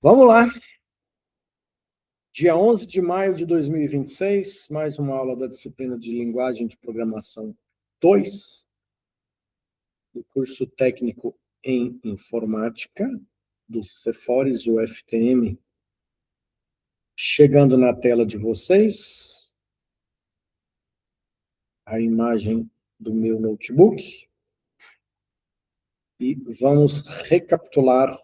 Vamos lá. Dia 11 de maio de 2026, mais uma aula da disciplina de Linguagem de Programação 2, do curso técnico em Informática, do Cefores UFTM. Chegando na tela de vocês, a imagem do meu notebook. E vamos recapitular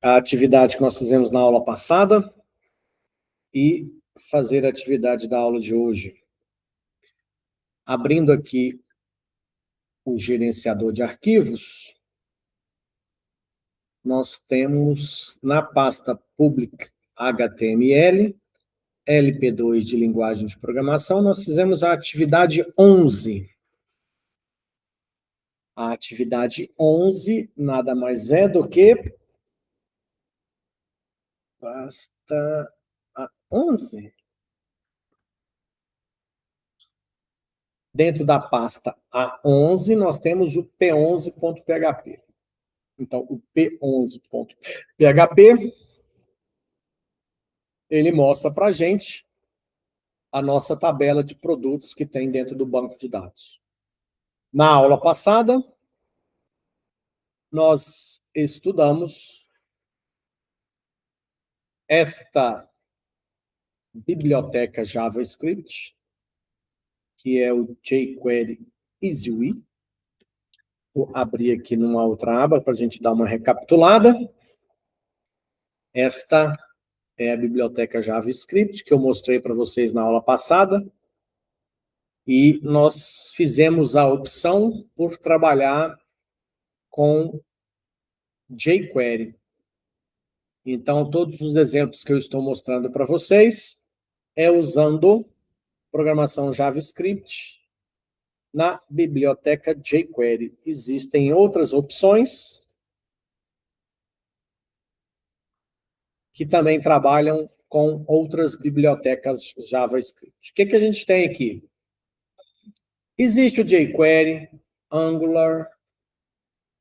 a atividade que nós fizemos na aula passada e fazer a atividade da aula de hoje. Abrindo aqui o gerenciador de arquivos, nós temos na pasta public HTML, LP2 de linguagem de programação, nós fizemos a atividade 11. A atividade 11 nada mais é do que pasta 11. Dentro da pasta A11, nós temos o P11.php. Então, o P11.php, ele mostra para a gente a nossa tabela de produtos que tem dentro do banco de dados. Na aula passada, nós estudamos esta biblioteca JavaScript, que é o jQuery EasyWe. Vou abrir aqui numa outra aba para a gente dar uma recapitulada. Esta é a biblioteca JavaScript que eu mostrei para vocês na aula passada. E nós fizemos a opção por trabalhar com jQuery. Então, todos os exemplos que eu estou mostrando para vocês é usando programação JavaScript na biblioteca jQuery. Existem outras opções que também trabalham com outras bibliotecas JavaScript. O que a gente tem aqui? Existe o jQuery, Angular,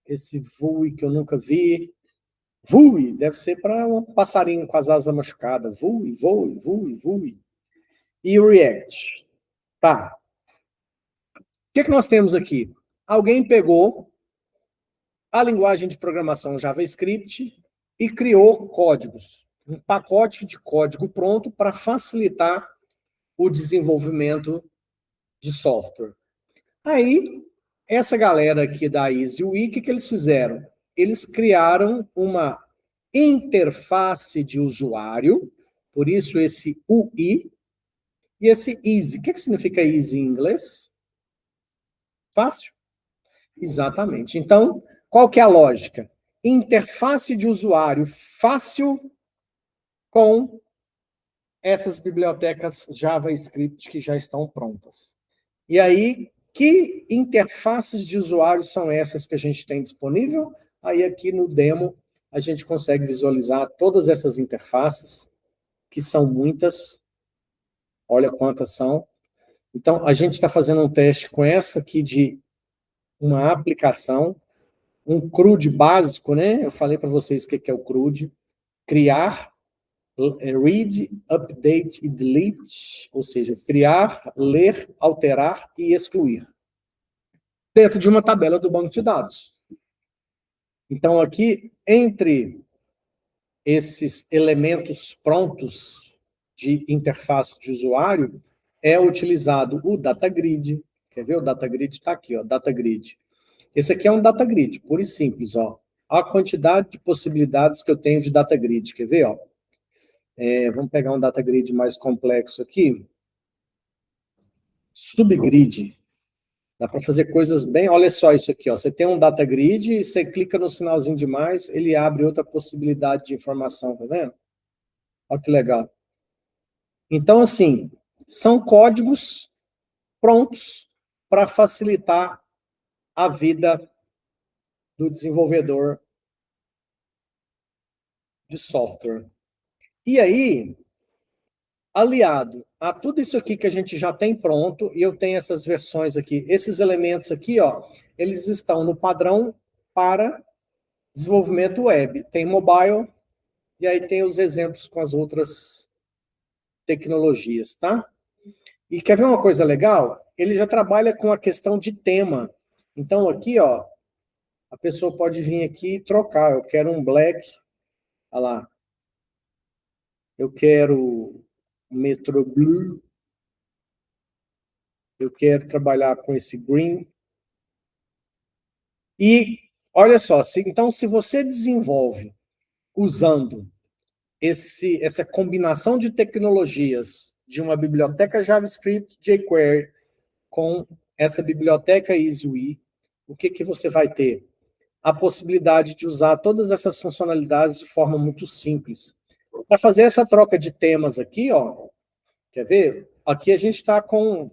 esse Vue que eu nunca vi. Vue deve ser para um passarinho com as asas machucadas. Vue. E o React. Tá. O que nós temos aqui? Alguém pegou a linguagem de programação JavaScript e criou códigos. Um pacote de código pronto para facilitar o desenvolvimento de software. Aí, essa galera aqui da EasyWe, o que eles fizeram? Eles criaram uma interface de usuário, por isso esse UI, e esse easy. O que significa easy em inglês? Fácil? Exatamente. Então, qual que é a lógica? Interface de usuário fácil com essas bibliotecas JavaScript que já estão prontas. E aí, que interfaces de usuário são essas que a gente tem disponível? Aí aqui no demo, a gente consegue visualizar todas essas interfaces, que são muitas. Olha quantas são. Então, a gente está fazendo um teste com essa aqui de uma aplicação, um CRUD básico, né? Eu falei para vocês o que é o CRUD. Criar, read, update e delete, ou seja, criar, ler, alterar e excluir, dentro de uma tabela do banco de dados. Então, aqui, entre esses elementos prontos de interface de usuário, é utilizado o data grid. Quer ver? O data grid está aqui, ó, data grid. Esse aqui é um data grid, puro e simples, ó. A quantidade de possibilidades que eu tenho de data grid. Quer ver, ó? Vamos pegar um data grid mais complexo aqui. Subgrid. Dá para fazer coisas bem... Olha só isso aqui, ó. Você tem um data grid, você clica no sinalzinho de mais, ele abre outra possibilidade de informação, tá vendo? Olha que legal. Então, assim, são códigos prontos para facilitar a vida do desenvolvedor de software. E aí, aliado a tudo isso aqui que a gente já tem pronto, e eu tenho essas versões aqui, esses elementos aqui, ó, eles estão no padrão para desenvolvimento web. Tem mobile, e aí tem os exemplos com as outras tecnologias, tá? E quer ver uma coisa legal? Ele já trabalha com a questão de tema. Então, aqui, ó, a pessoa pode vir aqui e trocar. Eu quero um black, olha lá. Eu quero Metro Blue. Eu quero trabalhar com esse green. E, olha só, então, se você desenvolve usando essa combinação de tecnologias de uma biblioteca JavaScript, jQuery, com essa biblioteca EasyWe, o que, que você vai ter? A possibilidade de usar todas essas funcionalidades de forma muito simples. Para fazer essa troca de temas aqui, ó, quer ver? Aqui a gente está com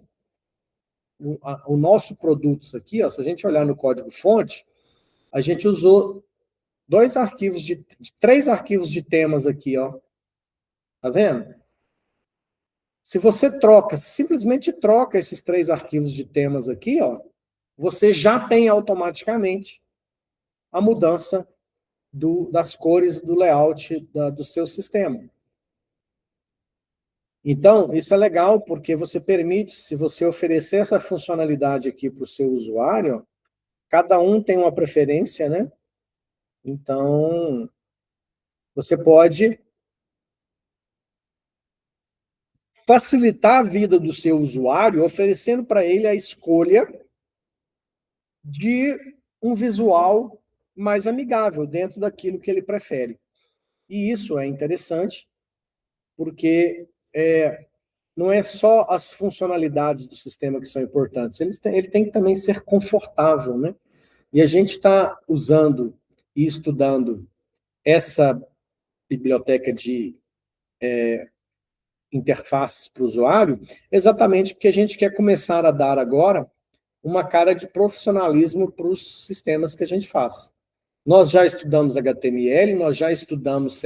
o nosso produtos aqui, ó, se a gente olhar no código-fonte, a gente usou três arquivos de temas aqui, ó. Tá vendo? Se você simplesmente troca esses três arquivos de temas aqui, ó, você já tem automaticamente a mudança das cores do layout do seu sistema. Então, isso é legal porque você permite, se você oferecer essa funcionalidade aqui para o seu usuário, cada um tem uma preferência, né? Então, você pode facilitar a vida do seu usuário, oferecendo para ele a escolha de um visual mais amigável dentro daquilo que ele prefere. E isso é interessante, porque não é só as funcionalidades do sistema que são importantes, ele tem que também ser confortável, né? E a gente está usando e estudando essa biblioteca de interfaces para o usuário, exatamente porque a gente quer começar a dar agora uma cara de profissionalismo para os sistemas que a gente faz. Nós já estudamos HTML, nós já estudamos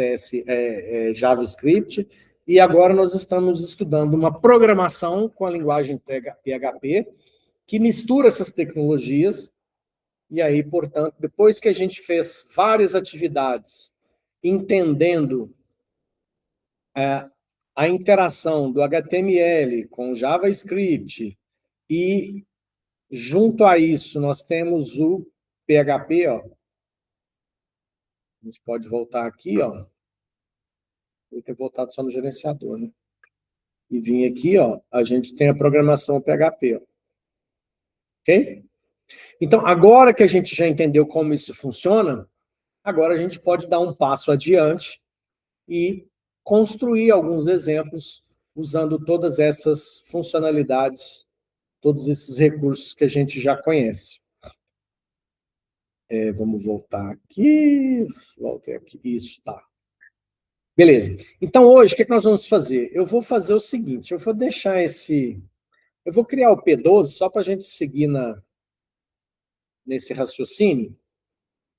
JavaScript, e agora nós estamos estudando uma programação com a linguagem PHP, que mistura essas tecnologias, e aí, portanto, depois que a gente fez várias atividades, entendendo a interação do HTML com JavaScript, e junto a isso nós temos o PHP, ó. A gente pode voltar aqui, ó. Eu ter voltado só no gerenciador, né? E vir aqui, ó, a gente tem a programação PHP, ó. Ok? Então, agora que a gente já entendeu como isso funciona, agora a gente pode dar um passo adiante e construir alguns exemplos usando todas essas funcionalidades, todos esses recursos que a gente já conhece. Vamos voltar aqui. Voltei aqui. Isso, tá. Beleza. Então, hoje, o que nós vamos fazer? Eu vou fazer o seguinte, eu vou deixar eu vou criar o P12 só para a gente seguir nesse raciocínio.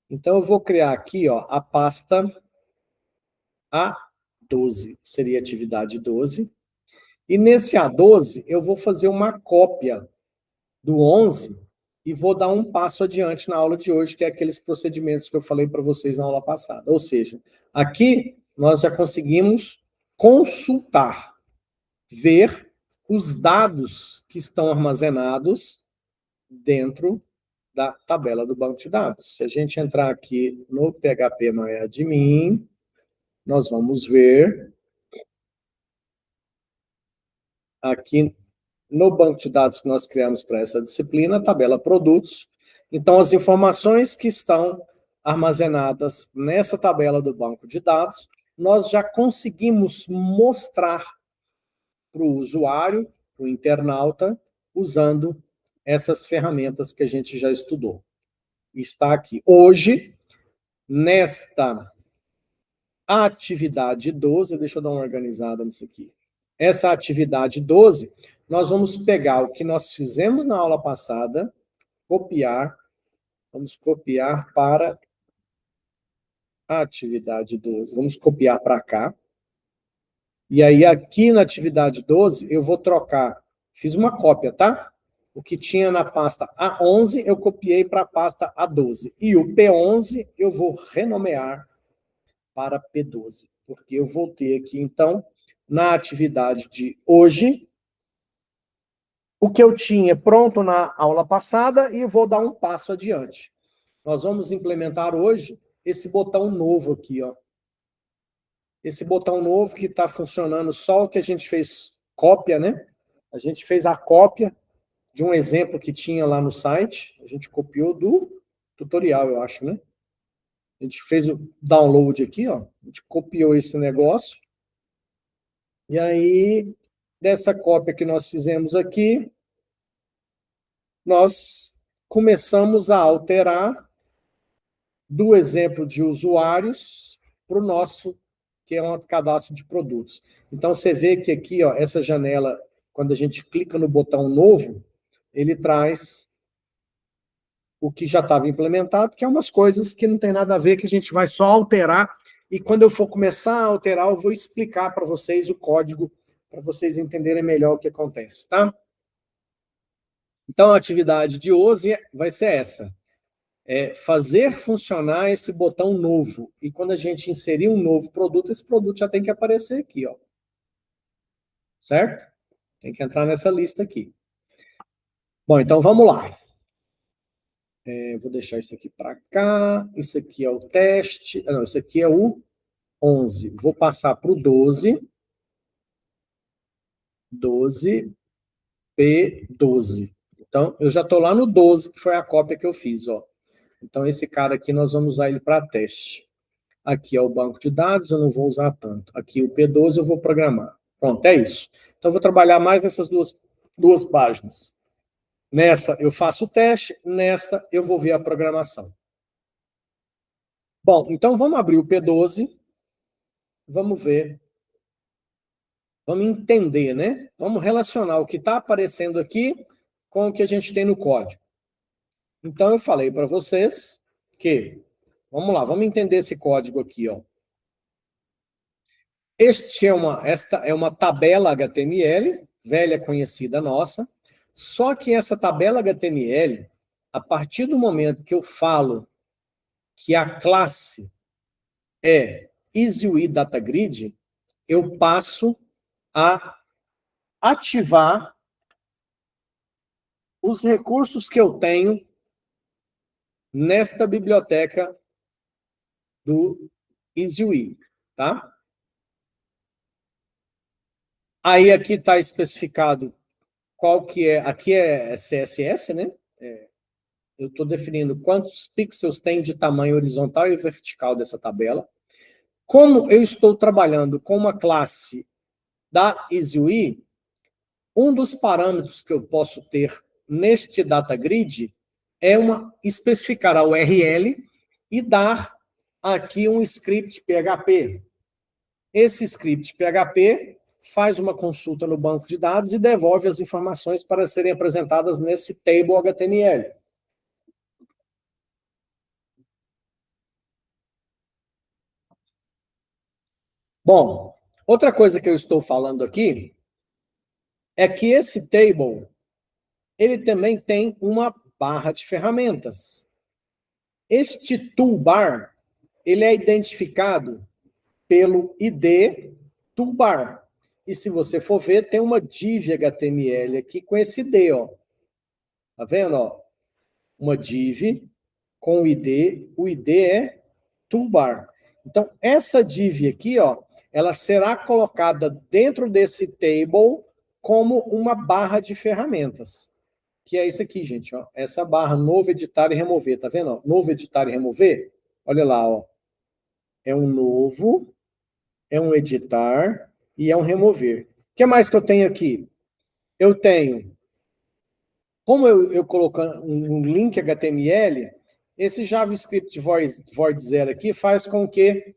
Então, eu vou criar aqui, ó, a pasta A12, seria atividade 12. E nesse A12, eu vou fazer uma cópia do 11 e vou dar um passo adiante na aula de hoje, que é aqueles procedimentos que eu falei para vocês na aula passada. Ou seja, aqui nós já conseguimos consultar, ver os dados que estão armazenados dentro da tabela do banco de dados. Se a gente entrar aqui no PHP MyAdmin, nós vamos ver aqui no banco de dados que nós criamos para essa disciplina, a tabela produtos. Então, as informações que estão armazenadas nessa tabela do banco de dados, nós já conseguimos mostrar para o usuário, para o internauta, usando essas ferramentas que a gente já estudou. Está aqui. Hoje, nesta atividade 12, deixa eu dar uma organizada nisso aqui. Essa atividade 12, nós vamos pegar o que nós fizemos na aula passada, vamos copiar para a atividade 12. Vamos copiar para cá. E aí, aqui na atividade 12, eu vou trocar. Fiz uma cópia, tá? O que tinha na pasta A11, eu copiei para a pasta A12. E o P11 eu vou renomear para P12, porque eu voltei aqui, então, na atividade de hoje, o que eu tinha pronto na aula passada e vou dar um passo adiante. Nós vamos implementar hoje esse botão novo aqui, ó. Esse botão novo que está funcionando só o que a gente fez cópia, né? A gente fez a cópia de um exemplo que tinha lá no site. A gente copiou do tutorial, eu acho, né? A gente fez o download aqui, ó. A gente copiou esse negócio. E aí, dessa cópia que nós fizemos aqui, nós começamos a alterar do exemplo de usuários para o nosso, que é um cadastro de produtos. Então, você vê que aqui, ó, essa janela, quando a gente clica no botão novo, ele traz o que já estava implementado, que é umas coisas que não tem nada a ver, que a gente vai só alterar, e quando eu for começar a alterar, eu vou explicar para vocês o código, para vocês entenderem melhor o que acontece, tá? Então, a atividade de hoje vai ser essa. É fazer funcionar esse botão novo. E quando a gente inserir um novo produto, esse produto já tem que aparecer aqui, ó. Certo? Tem que entrar nessa lista aqui. Bom, então vamos lá. Vou deixar isso aqui para cá. Isso aqui é o teste. Não, isso aqui é o 11. Vou passar para o 12. 12, P12. Então, eu já estou lá no 12, que foi a cópia que eu fiz, ó. Então, esse cara aqui, nós vamos usar ele para teste. Aqui é o banco de dados, eu não vou usar tanto. Aqui o P12 eu vou programar. Pronto, é isso. Então, eu vou trabalhar mais nessas duas páginas. Nessa, eu faço o teste. Nessa, eu vou ver a programação. Bom, então, vamos abrir o P12. Vamos ver. Vamos entender, né? Vamos relacionar o que está aparecendo aqui com o que a gente tem no código. Então, eu falei para vocês que... Vamos lá, vamos entender esse código aqui, ó. Esta é uma tabela HTML, velha conhecida nossa, só que essa tabela HTML, a partir do momento que eu falo que a classe é EasyUI DataGrid, eu passo a ativar os recursos que eu tenho nesta biblioteca do EasyUI, tá? Aí aqui está especificado qual que é, aqui é CSS, né? Eu estou definindo quantos pixels tem de tamanho horizontal e vertical dessa tabela. Como eu estou trabalhando com uma classe da EasyUI, um dos parâmetros que eu posso ter neste data grid é especificar a URL e dar aqui um script PHP. Esse script PHP faz uma consulta no banco de dados e devolve as informações para serem apresentadas nesse table HTML. Bom, outra coisa que eu estou falando aqui é que esse table, ele também tem uma barra de ferramentas. Este toolbar, ele é identificado pelo ID toolbar. E se você for ver, tem uma div HTML aqui com esse ID, ó. Tá vendo, ó? Uma div com o ID é toolbar. Então, essa div aqui, ó, ela será colocada dentro desse table como uma barra de ferramentas. Que é isso aqui, gente, ó. Essa barra novo, editar e remover, tá vendo? Ó? Novo, editar e remover. Olha lá, ó. É um novo, é um editar e é um remover. O que mais que eu tenho aqui? Eu tenho, como eu coloco um link HTML, esse JavaScript void zero aqui faz com que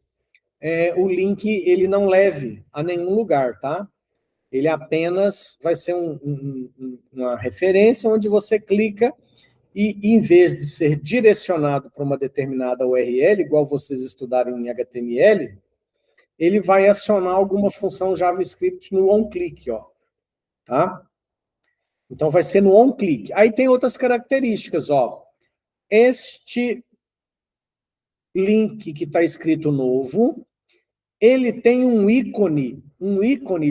o link ele não leve a nenhum lugar, tá? Ele apenas vai ser uma referência onde você clica e, em vez de ser direcionado para uma determinada URL, igual vocês estudaram em HTML, ele vai acionar alguma função JavaScript no onClick, ó, tá? Então, vai ser no on-click. Aí tem outras características, ó. Este link que está escrito novo, ele tem um ícone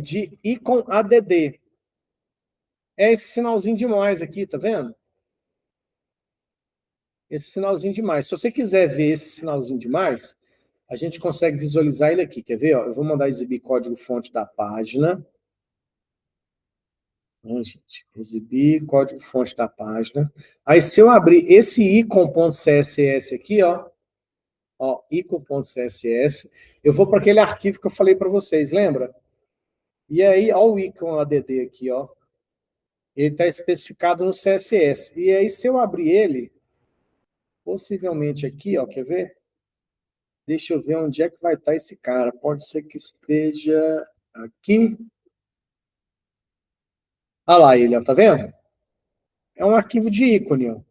de ícone ADD. É esse sinalzinho de mais aqui, tá vendo? Esse sinalzinho de mais. Se você quiser ver esse sinalzinho de mais, a gente consegue visualizar ele aqui. Quer ver? Ó, eu vou mandar exibir código-fonte da página. Gente, exibir código-fonte da página. Aí, se eu abrir esse icon.css aqui, ó, icon.css, eu vou para aquele arquivo que eu falei para vocês, lembra? E aí, ó o ícone ADD aqui, ó. Ele está especificado no CSS. E aí, se eu abrir ele, possivelmente aqui, ó, quer ver? Deixa eu ver onde é que vai estar esse cara. Pode ser que esteja aqui. Olha lá ele, ó, tá vendo? É um arquivo de ícone, ó.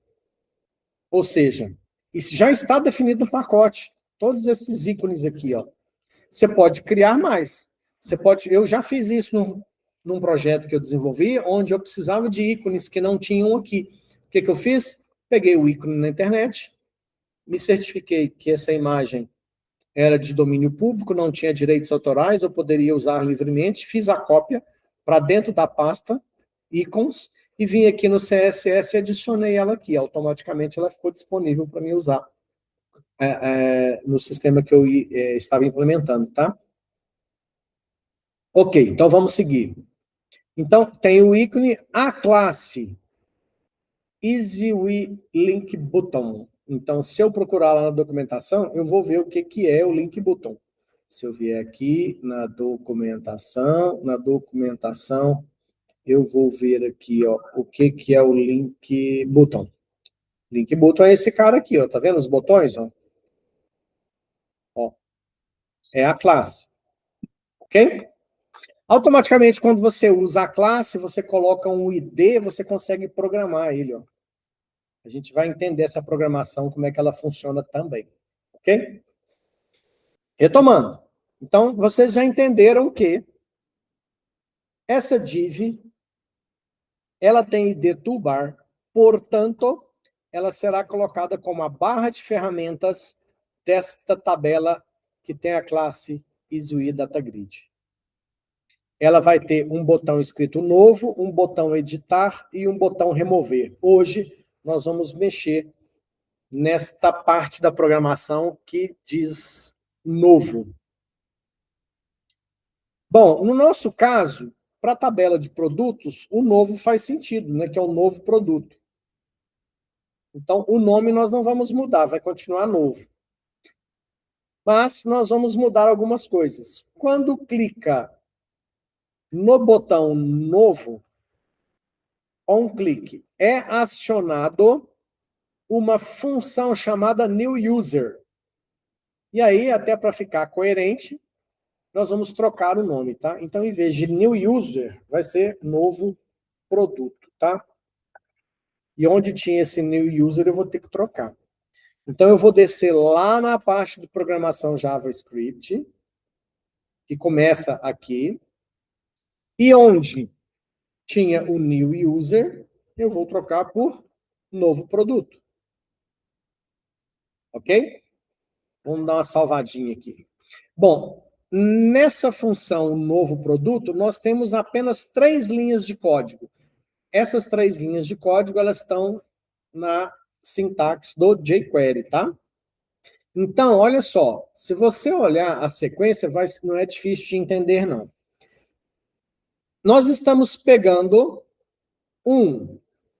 Ou seja, isso já está definido no pacote. Todos esses ícones aqui, ó. Você pode criar mais. Eu já fiz isso num projeto que eu desenvolvi, onde eu precisava de ícones que não tinham aqui. O que eu fiz? Peguei o ícone na internet, me certifiquei que essa imagem era de domínio público, não tinha direitos autorais, eu poderia usar livremente, fiz a cópia para dentro da pasta ícones e vim aqui no CSS e adicionei ela aqui. Automaticamente ela ficou disponível para mim usar no sistema que eu estava implementando, tá? Ok, então vamos seguir. Então, tem o ícone, a classe Easy Link Button. Então, se eu procurar lá na documentação, eu vou ver o que é o Link Button. Se eu vier aqui na documentação, eu vou ver aqui, ó, o que é o Link Button. Link Button é esse cara aqui, ó, tá vendo os botões, ó? Ó, é a classe, ok? Automaticamente, quando você usa a classe, você coloca um ID, você consegue programar ele, ó. A gente vai entender essa programação, como é que ela funciona também, ok? Retomando. Então, vocês já entenderam que essa div, ela tem ID toolbar, portanto, ela será colocada como a barra de ferramentas desta tabela que tem a classe EasyWe DataGrid. Ela vai ter um botão escrito novo, um botão editar e um botão remover. Hoje, nós vamos mexer nesta parte da programação que diz novo. Bom, no nosso caso, para a tabela de produtos, o novo faz sentido, né, que é um novo produto. Então, o nome nós não vamos mudar, vai continuar novo. Mas nós vamos mudar algumas coisas. Quando clica no botão novo, on click, é acionado uma função chamada new user. E aí, até para ficar coerente, nós vamos trocar o nome, tá? Então, em vez de new user, vai ser novo produto, tá? E onde tinha esse new user, eu vou ter que trocar. Então, eu vou descer lá na parte de programação JavaScript, que começa aqui, e onde tinha o new user, eu vou trocar por novo produto. Ok? Vamos dar uma salvadinha aqui. Bom, nessa função novo produto, nós temos apenas 3 linhas de código. Essas 3 linhas de código, elas estão na sintaxe do jQuery, tá? Então, olha só, se você olhar a sequência, não é difícil de entender, não. Nós estamos pegando um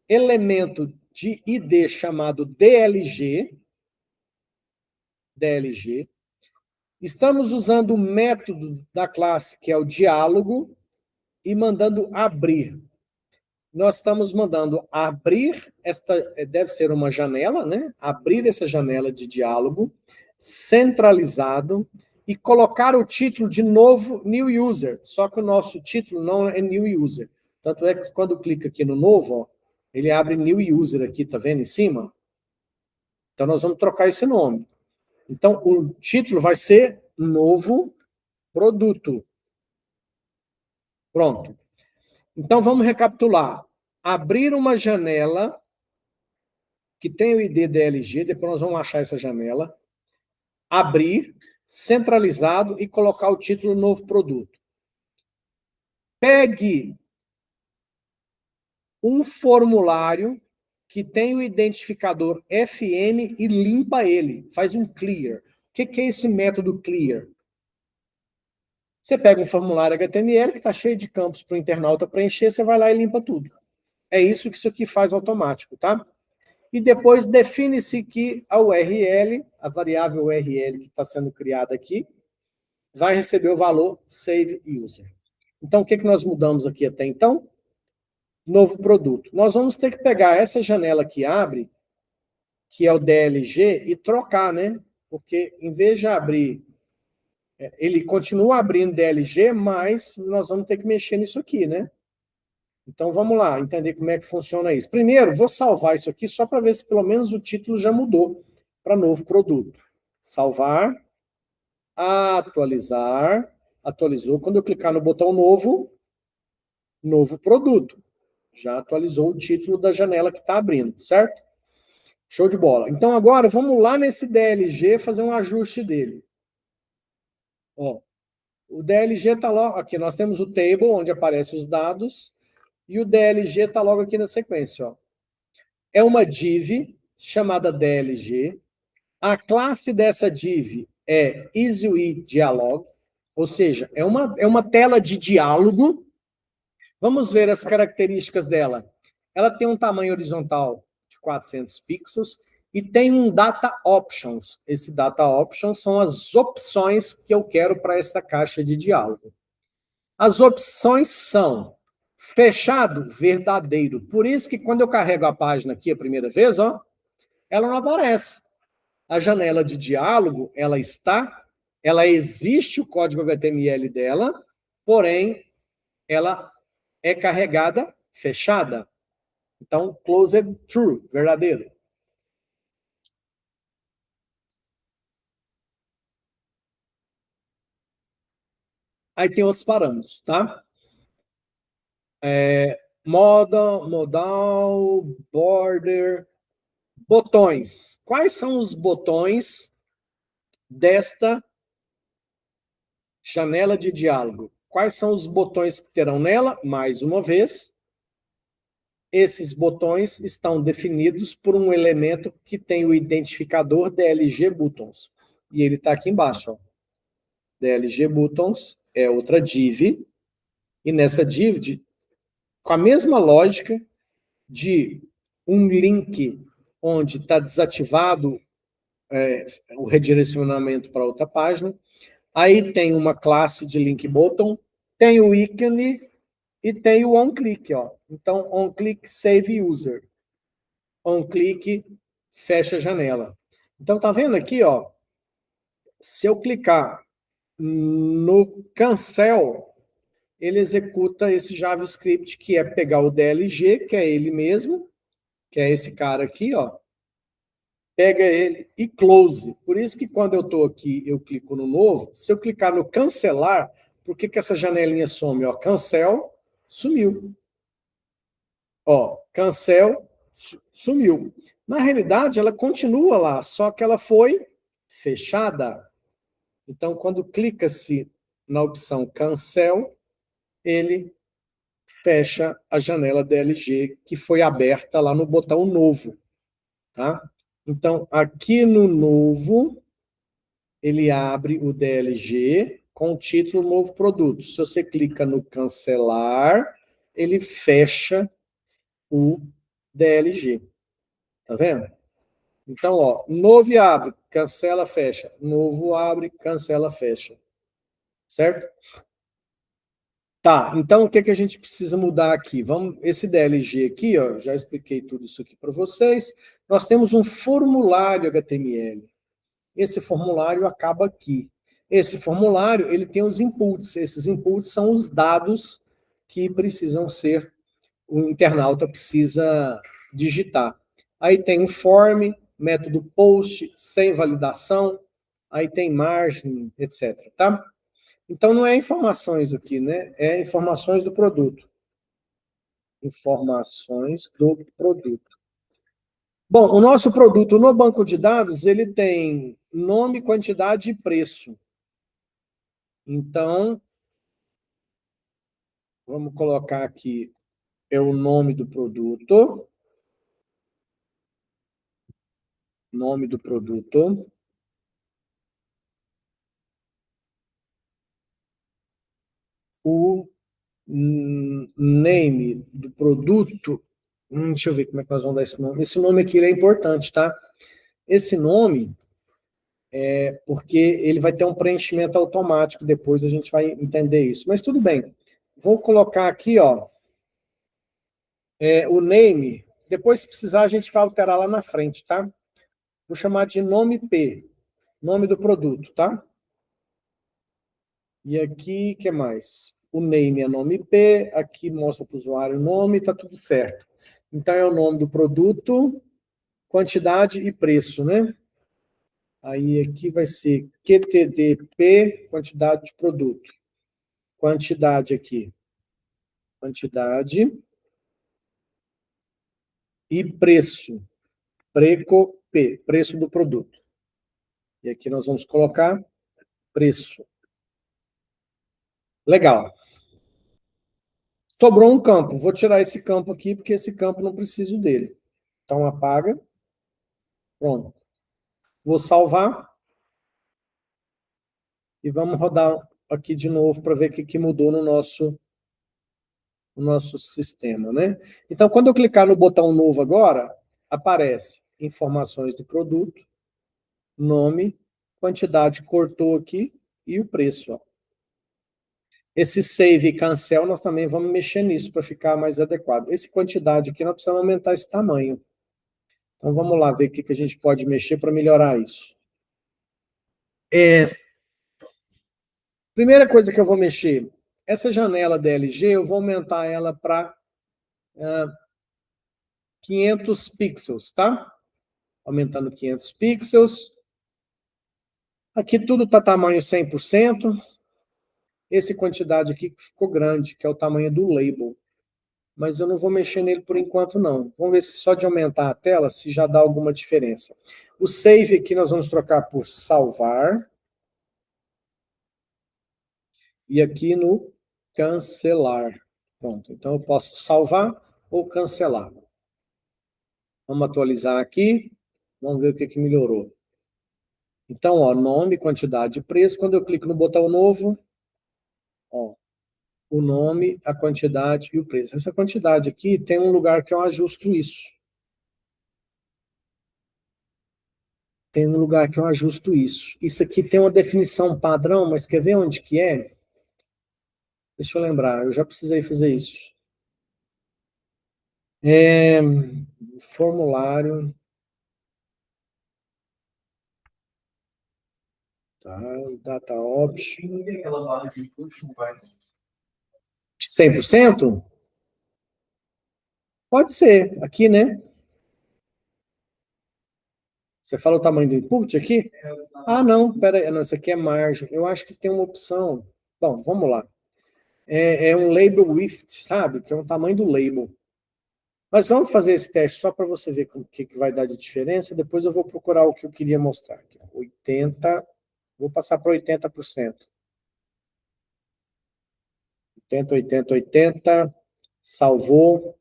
elemento de ID chamado DLG, estamos usando o método da classe, que é o diálogo, e mandando abrir. Nós estamos mandando abrir, deve ser uma janela, né? Abrir essa janela de diálogo, centralizado, e colocar o título de novo new user, só que o nosso título não é new user. Tanto é que quando clica aqui no novo, ó, ele abre new user aqui, tá vendo em cima? Então nós vamos trocar esse nome. Então o título vai ser novo produto. Pronto. Então vamos recapitular. abrir uma janela que tem o ID DLG, depois nós vamos achar essa janela, abrir, centralizado e colocar o título novo produto. Pegue um formulário que tem o identificador FN e limpa ele, faz um clear. O que é esse método clear? Você pega um formulário HTML que está cheio de campos para o internauta preencher, você vai lá e limpa tudo. É isso que isso aqui faz automático, tá? E depois define-se que a URL, a variável URL que está sendo criada aqui, vai receber o valor save user. Então, o que nós mudamos aqui até então? Novo produto. Nós vamos ter que pegar essa janela que abre, que é o DLG, e trocar, né? Porque em vez de abrir, ele continua abrindo DLG, mas nós vamos ter que mexer nisso aqui, né? Então vamos lá, entender como é que funciona isso. Primeiro, vou salvar isso aqui só para ver se pelo menos o título já mudou para novo produto. Salvar, atualizar, atualizou. Quando eu clicar no botão novo, novo produto. Já atualizou o título da janela que está abrindo, certo? Show de bola. Então agora vamos lá nesse DLG fazer um ajuste dele. Ó, o DLG está lá, aqui nós temos o table, onde aparecem os dados, e o DLG está logo aqui na sequência. Ó. É uma div chamada DLG. A classe dessa div é EasyWeDialog, ou seja, é uma tela de diálogo. Vamos ver as características dela. Ela tem um tamanho horizontal de 400 pixels e tem um Data Options. Esse Data Options são as opções que eu quero para essa caixa de diálogo. As opções são fechado, verdadeiro. Por isso que quando eu carrego a página aqui a primeira vez, ó, ela não aparece. A janela de diálogo, ela existe o código HTML dela, porém, ela é carregada fechada. Então, closed true, verdadeiro. Aí tem outros parâmetros, tá? Modal, border, botões. Quais são os botões desta janela de diálogo? Quais são os botões que terão nela? Mais uma vez, esses botões estão definidos por um elemento que tem o identificador DLG Buttons. E ele está aqui embaixo. Ó. DLG Buttons é outra div. E nessa div, com a mesma lógica de um link onde está desativado o redirecionamento para outra página, aí tem uma classe de link button, tem o ícone e tem o onClick. Ó. Então, onClick save user. OnClick fecha a janela. Então, tá vendo aqui, ó? Se eu clicar no cancel, ele executa esse JavaScript, que é pegar o DLG, que é ele mesmo, que é esse cara aqui, ó. Pega ele e close. Por isso que quando eu estou aqui, eu clico no novo. Se eu clicar no cancelar, por que essa janelinha some? Ó, cancel, sumiu. Ó, cancel, sumiu. Na realidade, ela continua lá, só que ela foi fechada. Então, quando clica-se na opção cancel, ele fecha a janela DLG que foi aberta lá no botão novo. Tá? Então, aqui no novo, ele abre o DLG com o título novo produto. Se você clica no cancelar, ele fecha o DLG. Tá vendo? Então, ó, novo abre, cancela, fecha. Novo abre, cancela, fecha. Certo? Tá, então o que a gente precisa mudar aqui? Esse DLG aqui, ó, já expliquei tudo isso aqui para vocês. Nós temos um formulário HTML. Esse formulário acaba aqui. Esse formulário, ele tem os inputs. Esses inputs são os dados que precisam ser, o internauta precisa digitar. Aí tem o form, método post, sem validação, aí tem margem, etc. Tá? Então, não é informações aqui, né? É informações do produto. Informações do produto. Bom, o nosso produto no banco de dados, ele tem nome, quantidade e preço. Então, vamos colocar aqui, é o nome do produto. Nome do produto. O name do produto. Deixa eu ver como é que nós vamos dar esse nome. Esse nome aqui é importante, tá? Esse nome é porque ele vai ter um preenchimento automático, depois a gente vai entender isso. Mas tudo bem. Vou colocar aqui, ó, o name. Depois, se precisar, a gente vai alterar lá na frente, tá? Vou chamar de nome P. Nome do produto, tá? E aqui, o que mais? O name é nome P, aqui mostra para o usuário o nome, está tudo certo. Então, é o nome do produto, quantidade e preço, né? Aí, aqui vai ser QTDP, quantidade de produto. Quantidade aqui. Quantidade. E preço. Preco P, preço do produto. E aqui nós vamos colocar preço. Legal. Sobrou um campo. Vou tirar esse campo aqui, porque esse campo não preciso dele. Então, apaga. Pronto. Vou salvar. E vamos rodar aqui de novo para ver o que mudou no nosso sistema, né? Então, quando eu clicar no botão novo agora, aparece informações do produto, nome, quantidade cortou aqui e o preço, ó. Esse save e cancel, nós também vamos mexer nisso para ficar mais adequado. Esse quantidade aqui, nós precisamos aumentar esse tamanho. Então, vamos lá ver o que a gente pode mexer para melhorar isso. Primeira coisa que eu vou mexer, essa janela DLG, eu vou aumentar ela para 500 pixels, tá? Aumentando 500 pixels. Aqui tudo está tamanho 100%. Essa quantidade aqui ficou grande, que é o tamanho do label. Mas eu não vou mexer nele por enquanto, não. Vamos ver se só de aumentar a tela, se já dá alguma diferença. O save aqui nós vamos trocar por salvar. E aqui no cancelar. Pronto, então eu posso salvar ou cancelar. Vamos atualizar aqui. Vamos ver o que melhorou. Então, ó, nome, quantidade e preço. Quando eu clico no botão novo, ó, o nome, a quantidade e o preço. Essa quantidade aqui tem um lugar que eu ajusto isso. Tem um lugar que eu ajusto isso. Isso aqui tem uma definição padrão, mas quer ver onde que é? Deixa eu lembrar, eu já precisei fazer isso. Formulário. Tá, data option. 100%? Pode ser, aqui, né? Você fala o tamanho do input aqui? Ah, não, pera aí, não, isso aqui é margem. Eu acho que tem uma opção. Bom, vamos lá. É um label width, sabe? Que é o tamanho do label. Mas vamos fazer esse teste só para você ver o que vai dar de diferença. Depois eu vou procurar o que eu queria mostrar aqui. 80, vou passar para 80%. 80, 80, 80. Salvou.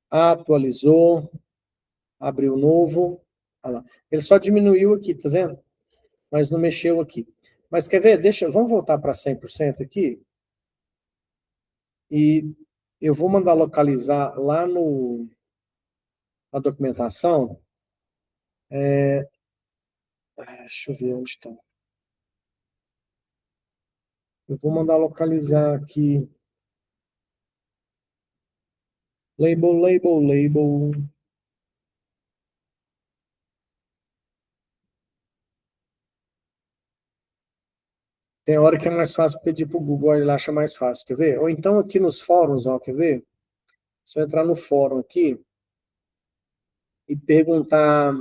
Atualizou. Abriu novo. Olha lá. Ele só diminuiu aqui, tá vendo? Mas não mexeu aqui. Mas quer ver? Vamos voltar para 100% aqui. E eu vou mandar localizar lá na documentação. Deixa eu ver onde está. Eu vou mandar localizar aqui. Label, label, label. Tem hora que é mais fácil pedir para o Google, ele acha mais fácil, quer ver? Ou então aqui nos fóruns, ó, quer ver? Se eu entrar no fórum aqui e perguntar.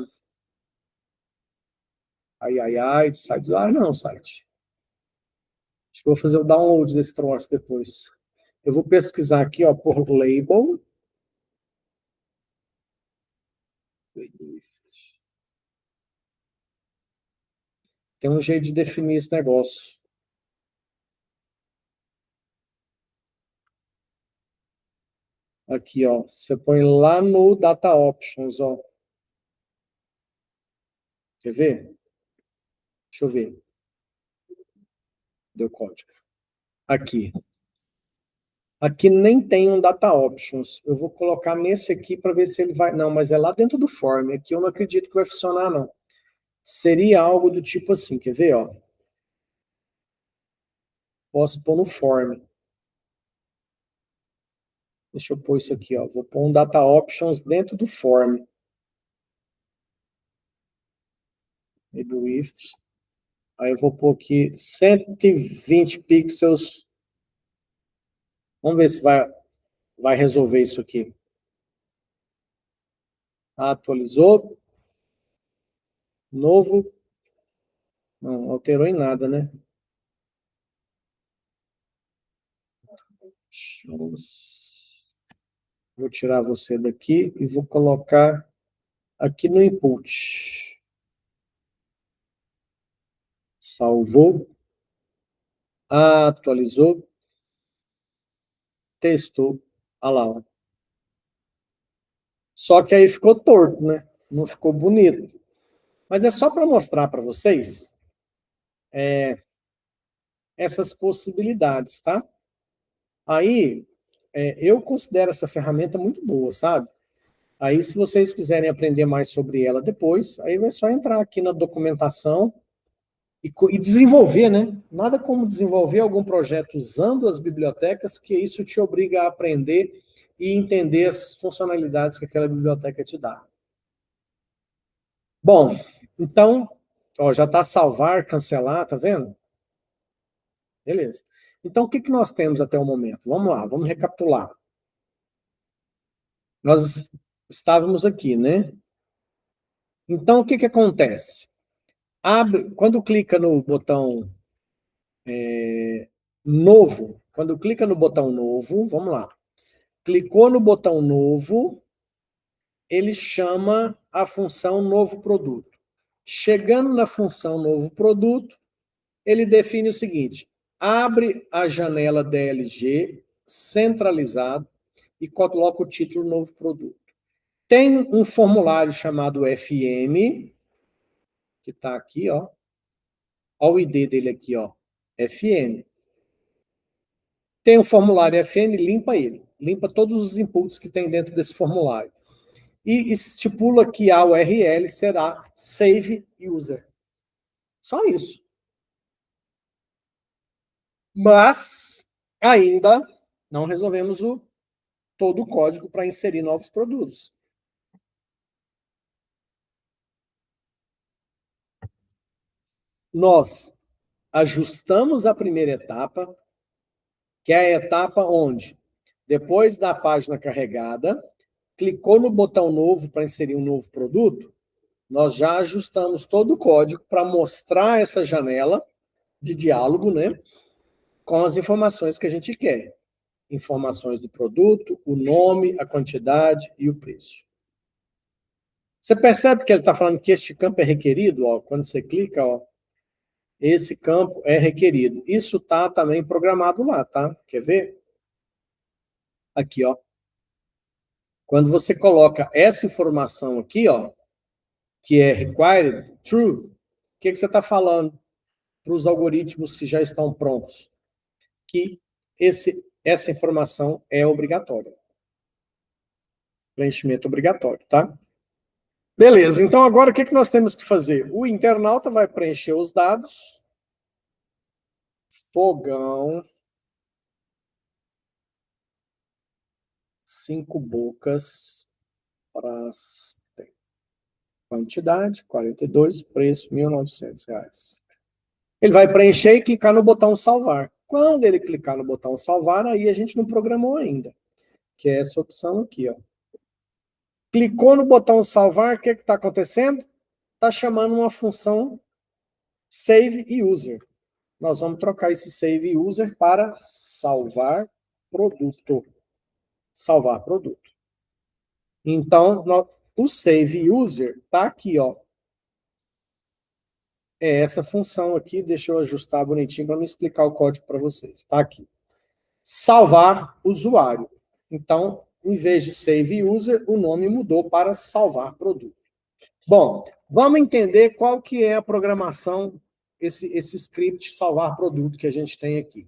Ai, ai, ai, site. Ah, não, site. Acho que eu vou fazer o download desse troço depois. Eu vou pesquisar aqui, ó, por label. Tem um jeito de definir esse negócio. Aqui, ó. Você põe lá no Data Options, ó. Quer ver? Deixa eu ver. Deu código. Aqui. Aqui nem tem um Data Options. Eu vou colocar nesse aqui para ver se ele vai... Não, mas é lá dentro do form. Aqui eu não acredito que vai funcionar, não. Seria algo do tipo assim, quer ver, ó? Posso pôr no form. Deixa eu pôr isso aqui, ó. Vou pôr um Data Options dentro do form. Maybe with. Aí eu vou pôr aqui 120 pixels. Vamos ver se vai resolver isso aqui. Atualizou. Novo. Não alterou em nada, né? Vou tirar você daqui e vou colocar aqui no input. Salvou. Atualizou. Testou. Olha lá, ó. Só que aí ficou torto, né? Não ficou bonito. Mas é só para mostrar para vocês essas possibilidades, tá? Aí, eu considero essa ferramenta muito boa, sabe? Aí, se vocês quiserem aprender mais sobre ela depois, aí é só entrar aqui na documentação e desenvolver, né? Nada como desenvolver algum projeto usando as bibliotecas, que isso te obriga a aprender e entender as funcionalidades que aquela biblioteca te dá. Bom, então, ó, já está salvar, cancelar, tá vendo? Beleza. Então, o que nós temos até o momento? Vamos lá, vamos recapitular. Nós estávamos aqui, né? Então, o que acontece? Quando clica no botão novo, quando clica no botão novo, vamos lá. Clicou no botão novo, ele chama a função novo produto. Chegando na função novo produto, ele define o seguinte: abre a janela DLG centralizado e coloca o título novo produto. Tem um formulário chamado FM, que está aqui, ó. Olha o ID dele aqui, ó. FM. Tem o formulário FM, limpa ele. Limpa todos os inputs que tem dentro desse formulário. E estipula que a URL será save user. Só isso. Mas ainda não resolvemos todo o código para inserir novos produtos. Nós ajustamos a primeira etapa, que é a etapa onde, depois da página carregada, clicou no botão novo para inserir um novo produto, nós já ajustamos todo o código para mostrar essa janela de diálogo, né, com as informações que a gente quer. Informações do produto, o nome, a quantidade e o preço. Você percebe que ele está falando que este campo é requerido? Ó, quando você clica, ó, esse campo é requerido. Isso está também programado lá, tá? Quer ver? Aqui, ó. Quando você coloca essa informação aqui, ó, que é required, true, o que você está falando para os algoritmos que já estão prontos? Que essa informação é obrigatória. Preenchimento obrigatório, tá? Beleza, então agora o que nós temos que fazer? O internauta vai preencher os dados. Fogão. 5 bocas para quantidade, 42, preço, R$ 1.900. Ele vai preencher e clicar no botão salvar. Quando ele clicar no botão salvar, aí a gente não programou ainda, que é essa opção aqui, ó. Clicou no botão salvar, o que está acontecendo? Está chamando uma função save user. Nós vamos trocar esse save user para salvar produto. Salvar produto. Então, o save user está aqui, ó. É essa função aqui, deixa eu ajustar bonitinho para me explicar o código para vocês. Está aqui. Salvar usuário. Então, em vez de save user, o nome mudou para salvar produto. Bom, vamos entender qual que é a programação, esse script salvar produto que a gente tem aqui.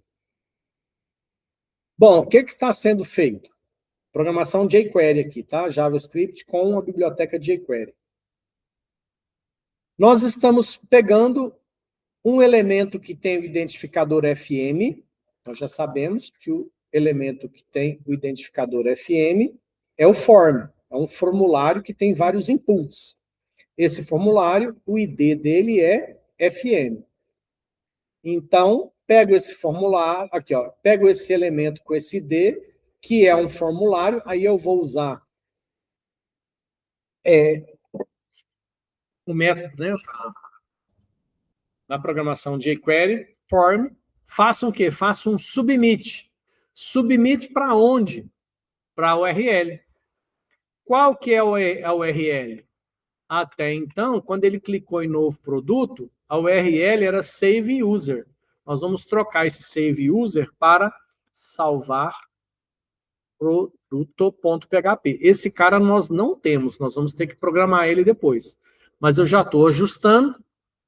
Bom, o que está sendo feito? Programação jQuery aqui, tá? JavaScript com a biblioteca jQuery. Nós estamos pegando um elemento que tem o identificador FM, nós já sabemos que o elemento que tem o identificador FM é o form, é um formulário que tem vários inputs. Esse formulário, o ID dele é FM. Então, pego esse formulário, aqui, ó, pego esse elemento com esse ID, que é um formulário, aí eu vou usar o método, né, na programação jQuery, form, faço o quê? Faço um submit. Submit para onde? Para a URL. Qual que é a URL? Até então, quando ele clicou em novo produto, a URL era save user. Nós vamos trocar esse save user para salvar produto.php. Esse cara nós não temos, nós vamos ter que programar ele depois. Mas eu já estou ajustando,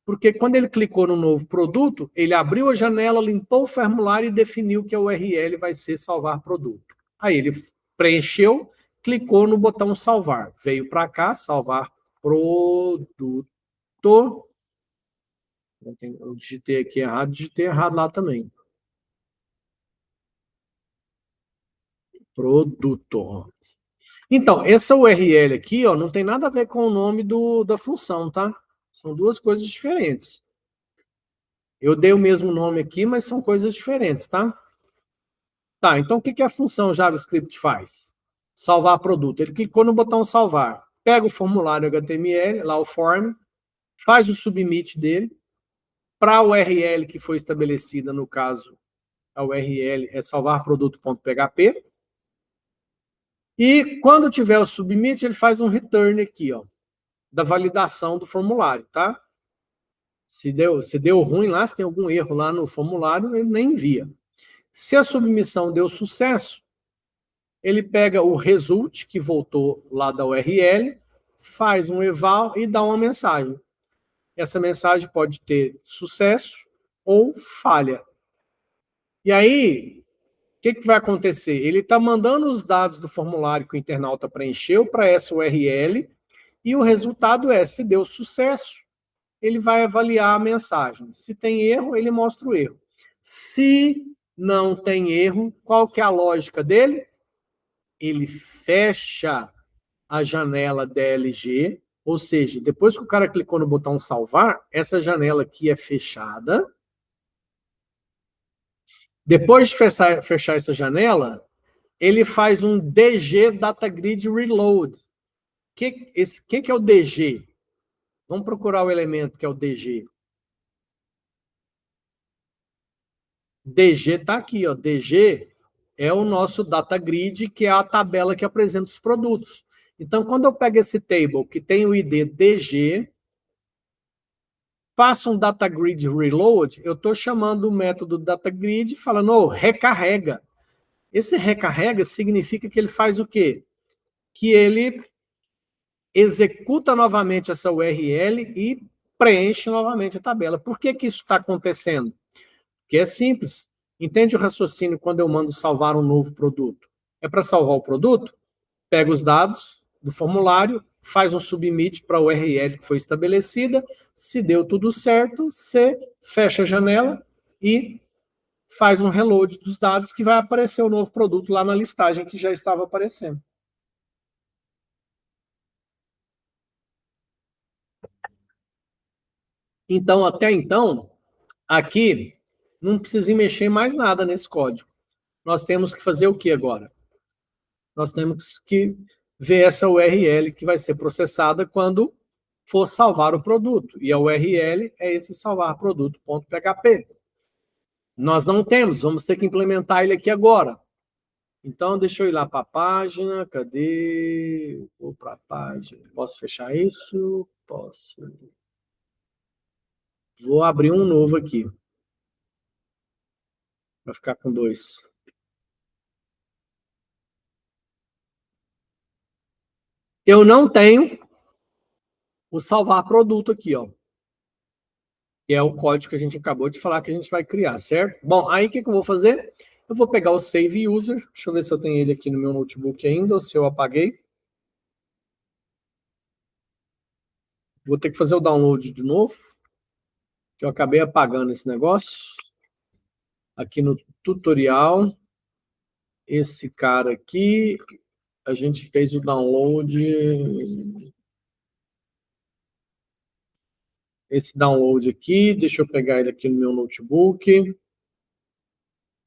porque quando ele clicou no novo produto, ele abriu a janela, limpou o formulário e definiu que a URL vai ser salvar produto. Aí ele preencheu, clicou no botão salvar. Veio para cá, salvar produto. Eu digitei aqui errado, digitei errado lá também. Produto. Então, essa URL aqui, ó, não tem nada a ver com o nome da função, tá? São duas coisas diferentes. Eu dei o mesmo nome aqui, mas são coisas diferentes, tá? Tá, então o que a função JavaScript faz? Salvar produto. Ele clicou no botão salvar. Pega o formulário HTML, lá o form, faz o submit dele, para a URL que foi estabelecida, no caso, a URL é salvarproduto.php, e quando tiver o submit, ele faz um return aqui, ó, da validação do formulário, tá? Se deu ruim lá, se tem algum erro lá no formulário, ele nem envia. Se a submissão deu sucesso, ele pega o result, que voltou lá da URL, faz um eval e dá uma mensagem. Essa mensagem pode ter sucesso ou falha. E aí, o que vai acontecer? Ele está mandando os dados do formulário que o internauta preencheu para essa URL e o resultado é, se deu sucesso, ele vai avaliar a mensagem. Se tem erro, ele mostra o erro. Se não tem erro, qual que é a lógica dele? Ele fecha a janela DLG, ou seja, depois que o cara clicou no botão salvar, essa janela aqui é fechada. Depois de fechar essa janela, ele faz um DG Data Grid Reload. O que é o DG? Vamos procurar o elemento que é o DG. DG está aqui, ó. DG é o nosso Data Grid, que é a tabela que apresenta os produtos. Então, quando eu pego esse table que tem o ID DG, faço um Data Grid Reload, eu estou chamando o método Data Grid falando, oh, recarrega. Esse recarrega significa que ele faz o quê? Que ele executa novamente essa URL e preenche novamente a tabela. Por que isso está acontecendo? Porque é simples. Entende o raciocínio quando eu mando salvar um novo produto? É para salvar o produto? Pega os dados do formulário, faz um submit para a URL que foi estabelecida, se deu tudo certo, você fecha a janela e faz um reload dos dados que vai aparecer o novo produto lá na listagem que já estava aparecendo. Então, até então, aqui, não precisa mexer mais nada nesse código. Nós temos que fazer o que agora? Nós temos que ver essa URL que vai ser processada quando for salvar o produto. E a URL é esse salvarproduto.php. Nós não temos, vamos ter que implementar ele aqui agora. Então, deixa eu ir lá para a página. Cadê? Vou para a página. Posso fechar isso? Posso. Vou abrir um novo aqui. Vai ficar com 2. Eu não tenho o salvar produto aqui, ó. Que é o código que a gente acabou de falar que a gente vai criar, certo? Bom, aí o que eu vou fazer? Eu vou pegar o Save User. Deixa eu ver se eu tenho ele aqui no meu notebook ainda, ou se eu apaguei. Vou ter que fazer o download de novo, que eu acabei apagando esse negócio. Aqui no tutorial, esse cara aqui, a gente fez o download. Esse download aqui, deixa eu pegar ele aqui no meu notebook.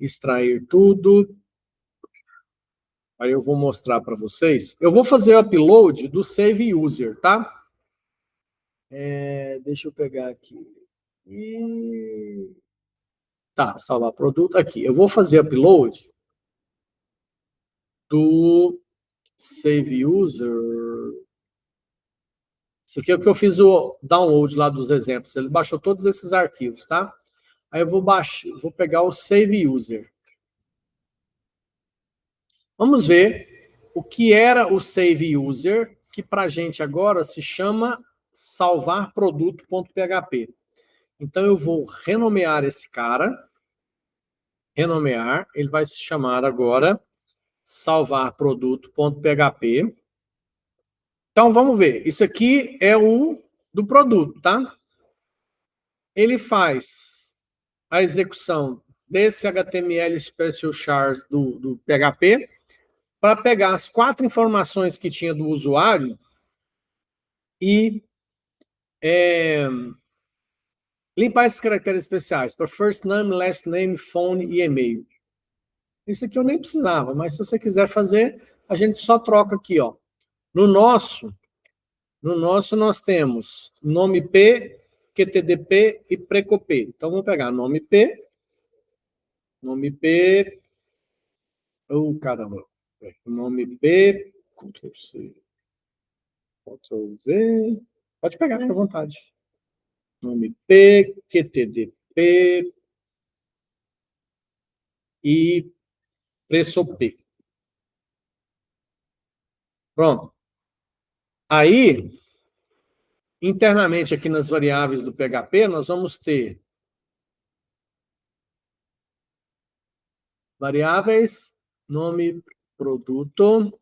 Extrair tudo. Aí eu vou mostrar para vocês. Eu vou fazer o upload do Save User, tá? Deixa eu pegar aqui. Tá, salvar produto. Aqui, eu vou fazer upload do Save User. Isso aqui é o que eu fiz o download lá dos exemplos. Ele baixou todos esses arquivos, tá? Aí eu vou pegar o Save User. Vamos ver o que era o Save User, que para a gente agora se chama salvar produto.php. Então eu vou renomear esse cara. Renomear, ele vai se chamar agora salvar produto.php. Então vamos ver. Isso aqui é o do produto, tá? Ele faz a execução desse HTML Special Chars do PHP para pegar as 4 informações que tinha do usuário e limpar esses caracteres especiais para first name, last name, phone e e-mail. Isso aqui eu nem precisava, mas se você quiser fazer, a gente só troca aqui, ó. No nosso nós temos nome P, QTDP e Precopê. Então vamos pegar nome P, caramba, nome P, Ctrl C, Ctrl Z, pode pegar, fica à vontade. Nome P, QTDP e preço P. Pronto. Aí, internamente aqui nas variáveis do PHP, nós vamos ter variáveis, nome produto,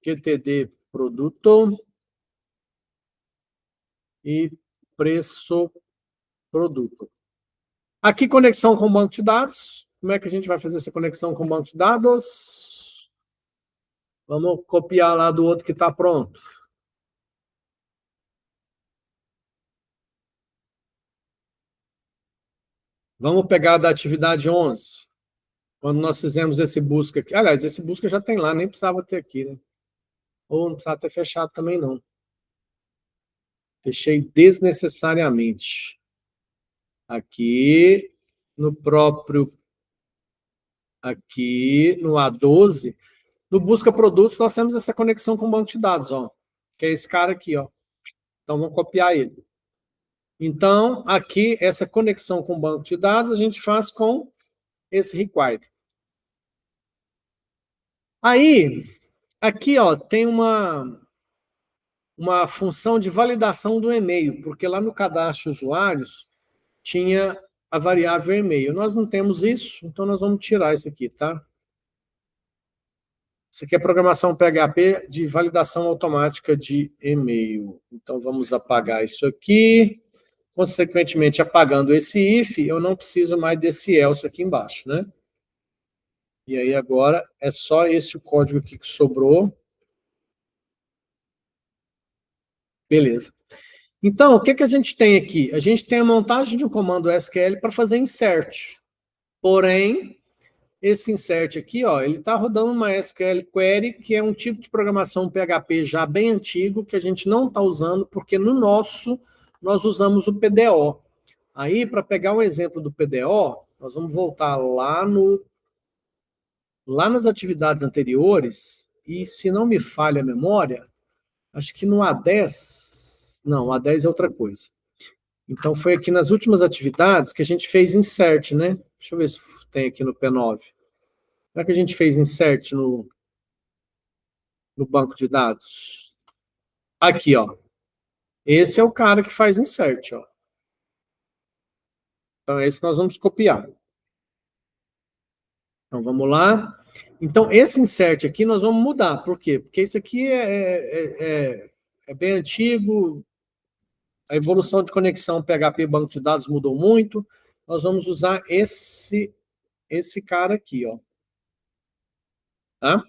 QTD produto e preço produto. Aqui, conexão com o banco de dados. Como é que a gente vai fazer essa conexão com o banco de dados? Vamos copiar lá do outro que está pronto. Vamos pegar da atividade 11. Quando nós fizemos esse busca aqui. Aliás, esse busca já tem lá, nem precisava ter aqui, né? Ou não precisava ter fechado também, não. Fechei desnecessariamente. Aqui, no próprio... Aqui, no A12, no busca produtos, nós temos essa conexão com o banco de dados, ó. Que é esse cara aqui, ó. Então, vamos copiar ele. Então, aqui, essa conexão com o banco de dados, a gente faz com esse required. Aí, aqui, ó, tem uma função de validação do e-mail, porque lá no cadastro de usuários tinha a variável e-mail. Nós não temos isso, então nós vamos tirar isso aqui, tá? Isso aqui é programação PHP de validação automática de e-mail. Então, vamos apagar isso aqui. Consequentemente, apagando esse if, eu não preciso mais desse else aqui embaixo, né? E aí, agora, é só esse o código aqui que sobrou. Beleza. Então, o que, que a gente tem aqui? A gente tem a montagem de um comando SQL para fazer insert. Porém, esse insert aqui, ó, ele está rodando uma SQL Query, que é um tipo de programação PHP já bem antigo, que a gente não está usando, porque no nosso, nós usamos o PDO. Aí, para pegar um exemplo do PDO, nós vamos voltar lá nas atividades anteriores, e se não me falha a memória, acho que no A10, não, o A10 é outra coisa. Então foi aqui nas últimas atividades que a gente fez insert, né? Deixa eu ver se tem aqui no P9. Será que a gente fez insert no banco de dados? Aqui, ó. Esse é o cara que faz insert, ó. Então é esse que nós vamos copiar. Então vamos lá. Então esse insert aqui nós vamos mudar. Por quê? Porque isso aqui é bem antigo, a evolução de conexão PHP banco de dados mudou muito. Nós vamos usar esse cara aqui, ó. Tá?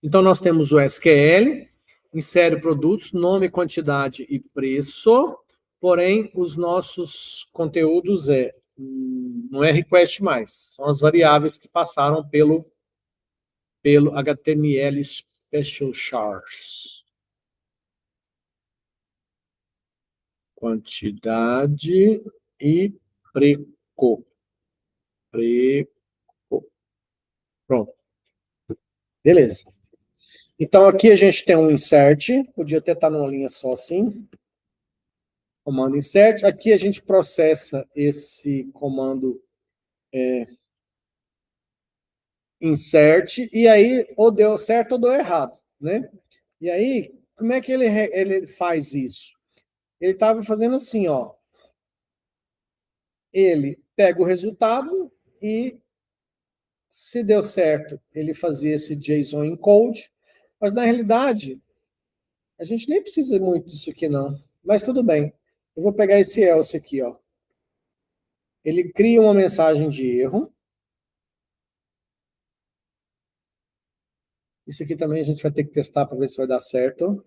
Então nós temos o SQL, insere produtos, nome, quantidade e preço, porém os nossos conteúdos não é request mais, são as variáveis que passaram pelo HTML Special Chars. Quantidade e preço. Pronto. Beleza. Então aqui a gente tem um insert, podia até estar numa linha só assim. Comando insert. Aqui a gente processa esse comando insert, e aí ou deu certo ou deu errado, né? E aí, como é que ele faz isso? Ele estava fazendo assim, ó. Ele pega o resultado e, se deu certo, ele fazia esse JSON encode, mas na realidade, a gente nem precisa muito disso aqui, não. Mas tudo bem. Eu vou pegar esse else aqui, ó. Ele cria uma mensagem de erro. Isso aqui também a gente vai ter que testar para ver se vai dar certo.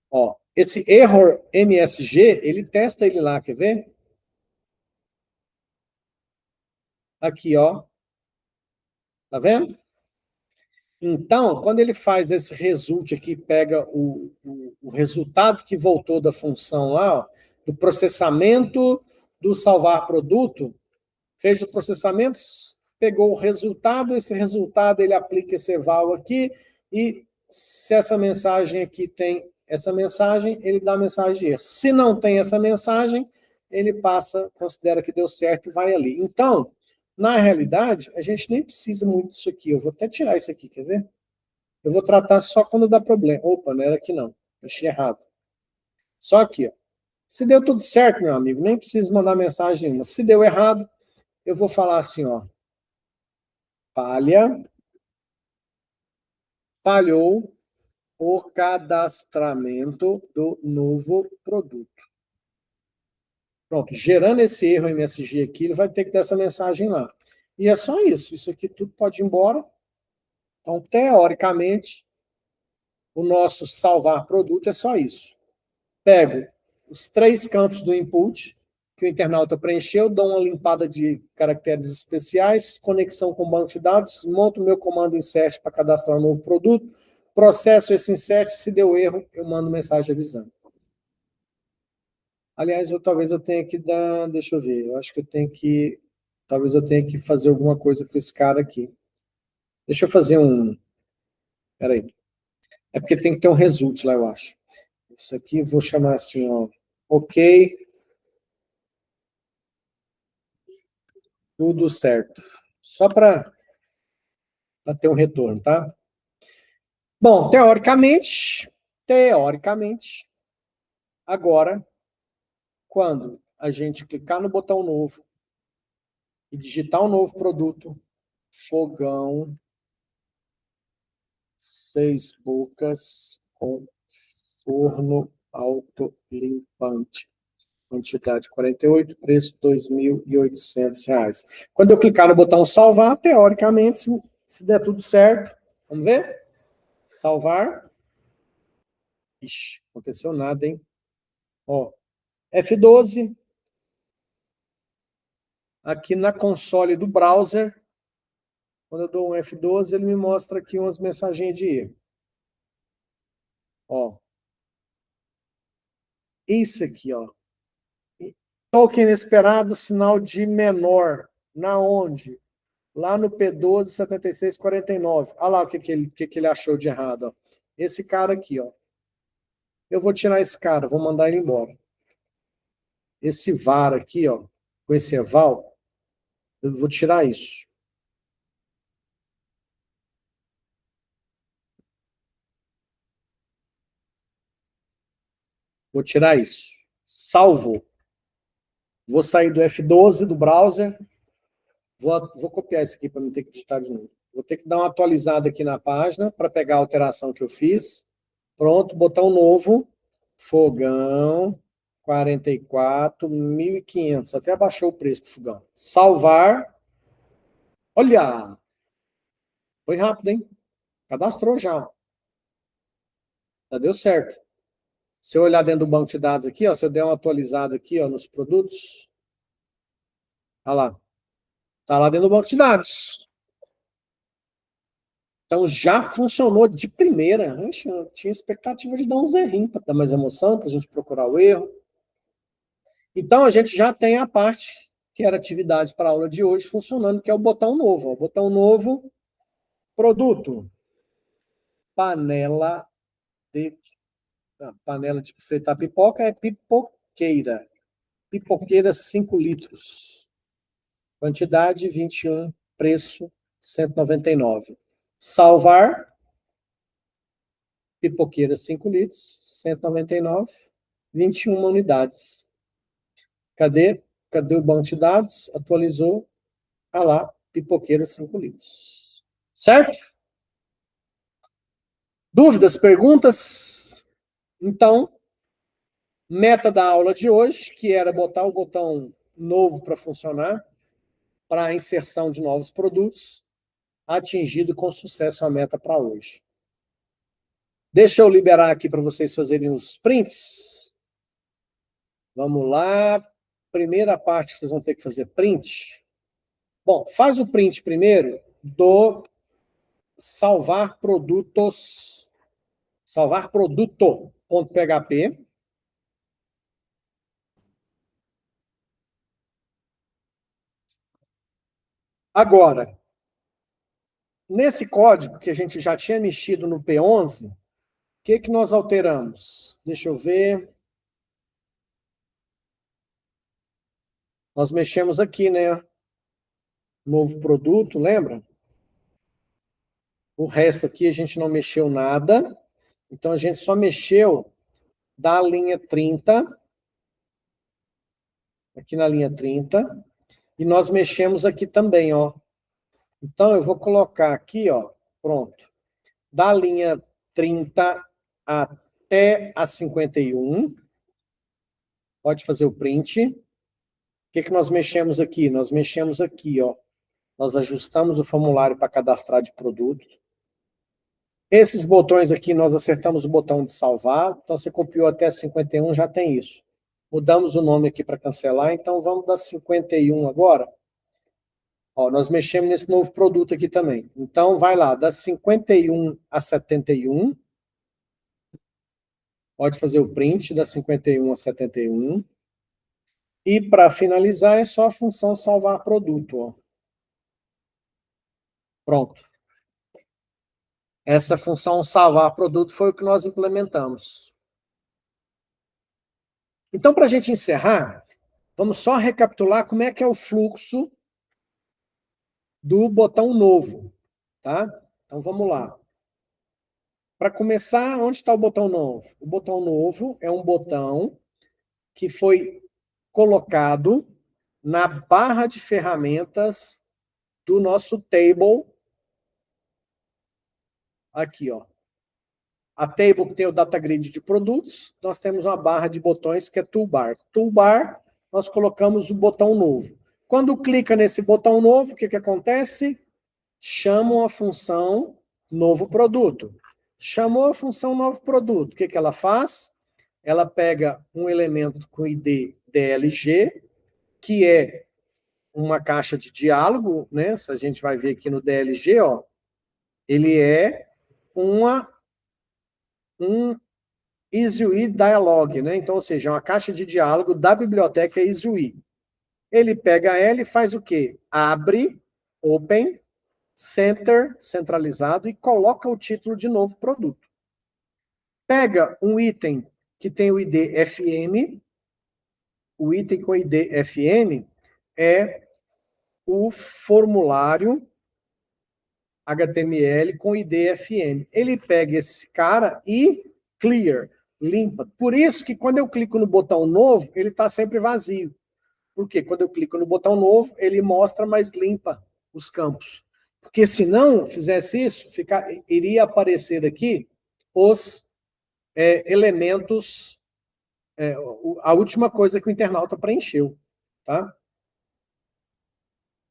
Ó, esse error MSG, ele testa ele lá, quer ver? Aqui, ó. Tá vendo? Então, quando ele faz esse result aqui, pega o resultado que voltou da função lá, ó, do processamento do salvar produto, fez o processamento, pegou o resultado, esse resultado ele aplica esse eval aqui, e se essa mensagem aqui tem essa mensagem, ele dá a mensagem de erro. Se não tem essa mensagem, ele passa, considera que deu certo e vai ali. Então, na realidade, a gente nem precisa muito disso aqui. Eu vou até tirar isso aqui, quer ver? Eu vou tratar só quando dá problema. Opa, não era aqui não. Deixei errado. Só aqui, ó. Se deu tudo certo, meu amigo, nem preciso mandar mensagem nenhuma. Se deu errado, eu vou falar assim, ó. Falhou o cadastramento do novo produto. Pronto, gerando esse erro MSG aqui, ele vai ter que dar essa mensagem lá. E é só isso. Isso aqui tudo pode ir embora. Então, teoricamente, o nosso salvar produto é só isso. Pego os 3 campos do input que o internauta preencheu, dou uma limpada de caracteres especiais, conexão com o banco de dados, monto o meu comando insert para cadastrar um novo produto, processo esse insert, se deu erro, eu mando mensagem avisando. Aliás, talvez eu tenha que dar, deixa eu ver, eu acho que talvez eu tenha que fazer alguma coisa com esse cara aqui. Deixa eu fazer peraí. É porque tem que ter um result lá, eu acho. Isso aqui, vou chamar assim, ó, ok, tudo certo. Só para ter um retorno, tá? Bom, teoricamente, agora, quando a gente clicar no botão novo e digitar um novo produto, fogão 6 bocas com forno autolimpante. Quantidade 48, preço R$ 2.800. Quando eu clicar no botão salvar, teoricamente, se der tudo certo, vamos ver? Salvar. Ixi, aconteceu nada, hein? Ó, F12. Aqui na console do browser, quando eu dou um F12, ele me mostra aqui umas mensagens de erro. Ó. Isso aqui, ó. Token inesperado, sinal de menor. Na onde? Lá no P127649. Olha lá o que ele achou de errado. Ó. Esse cara aqui, ó. Eu vou tirar esse cara, vou mandar ele embora. Esse var aqui, ó, com esse eval, eu vou tirar isso. Vou tirar isso. Salvo. Vou sair do F12 do browser. Vou copiar isso aqui para não ter que digitar de novo. Vou ter que dar uma atualizada aqui na página para pegar a alteração que eu fiz. Pronto, botão novo. Fogão. 44.500. Até abaixou o preço do fogão. Salvar. Olha! Foi rápido, hein? Cadastrou já. Já deu certo. Se eu olhar dentro do banco de dados aqui, ó, se eu der uma atualizada aqui, ó, nos produtos, olha lá. Tá lá dentro do banco de dados. Então já funcionou de primeira. Ixi, eu tinha expectativa de dar uns errinhos para dar mais emoção, para a gente procurar o erro. Então a gente já tem a parte que era atividade para a aula de hoje funcionando, que é o botão novo. Ó. Botão novo, produto, panela de panela de fritar pipoca é pipoqueira. Pipoqueira 5 litros. Quantidade 21, preço 199. Salvar, pipoqueira 5 litros, 199, 21 unidades. Cadê? Cadê o banco de dados? Atualizou. Ah lá, pipoqueira 5 litros. Certo? Dúvidas, perguntas? Então, meta da aula de hoje, que era botar o botão novo para funcionar, para a inserção de novos produtos, atingido com sucesso a meta para hoje. Deixa eu liberar aqui para vocês fazerem os prints. Vamos lá. Primeira parte que vocês vão ter que fazer print. Bom, faz o print primeiro do salvar produtos. Salvar produto.php. Agora, nesse código que a gente já tinha mexido no P11, o que nós alteramos? Deixa eu ver. Nós mexemos aqui, né? Novo produto, lembra? O resto aqui a gente não mexeu nada. Então a gente só mexeu da linha 30, aqui na linha 30, e nós mexemos aqui também, ó. Então eu vou colocar aqui, ó, pronto. Da linha 30 até a 51, pode fazer o print. O que nós mexemos aqui? Nós mexemos aqui, ó. Nós ajustamos o formulário para cadastrar de produto. Esses botões aqui, nós acertamos o botão de salvar. Então, você copiou até 51, já tem isso. Mudamos o nome aqui para cancelar. Então, vamos dar 51 agora. Ó, nós mexemos nesse novo produto aqui também. Então, vai lá, das 51 a 71. Pode fazer o print das 51 a 71. E, para finalizar, é só a função salvar produto. Ó. Pronto. Essa função salvar produto foi o que nós implementamos. Então, para a gente encerrar, vamos só recapitular como é que é o fluxo do botão novo. Tá? Então, vamos lá. Para começar, onde está o botão novo? O botão novo é um botão que foi colocado na barra de ferramentas do nosso table. Aqui, ó. A table que tem o data grid de produtos, nós temos uma barra de botões que é toolbar. Toolbar, nós colocamos o botão novo. Quando clica nesse botão novo, o que acontece? Chamam a função novo produto. Chamou a função novo produto. O que ela faz? Ela pega um elemento com ID DLG, que é uma caixa de diálogo, né? Se a gente vai ver aqui no DLG, ó, ele é um EasyUI Dialog, né? Então, ou seja, uma caixa de diálogo da biblioteca EasyUI. Ele pega ela e faz o quê? Abre, open, center, centralizado, e coloca o título de novo produto. Pega um item que tem o ID FN, o item com ID FN é o formulário HTML com ID FN. Ele pega esse cara e clear, limpa. Por isso que quando eu clico no botão novo, ele está sempre vazio. Porque quando eu clico no botão novo, ele mostra, mas limpa os campos. Porque se não fizesse isso, iria aparecer aqui os elementos, a última coisa que o internauta preencheu. Tá?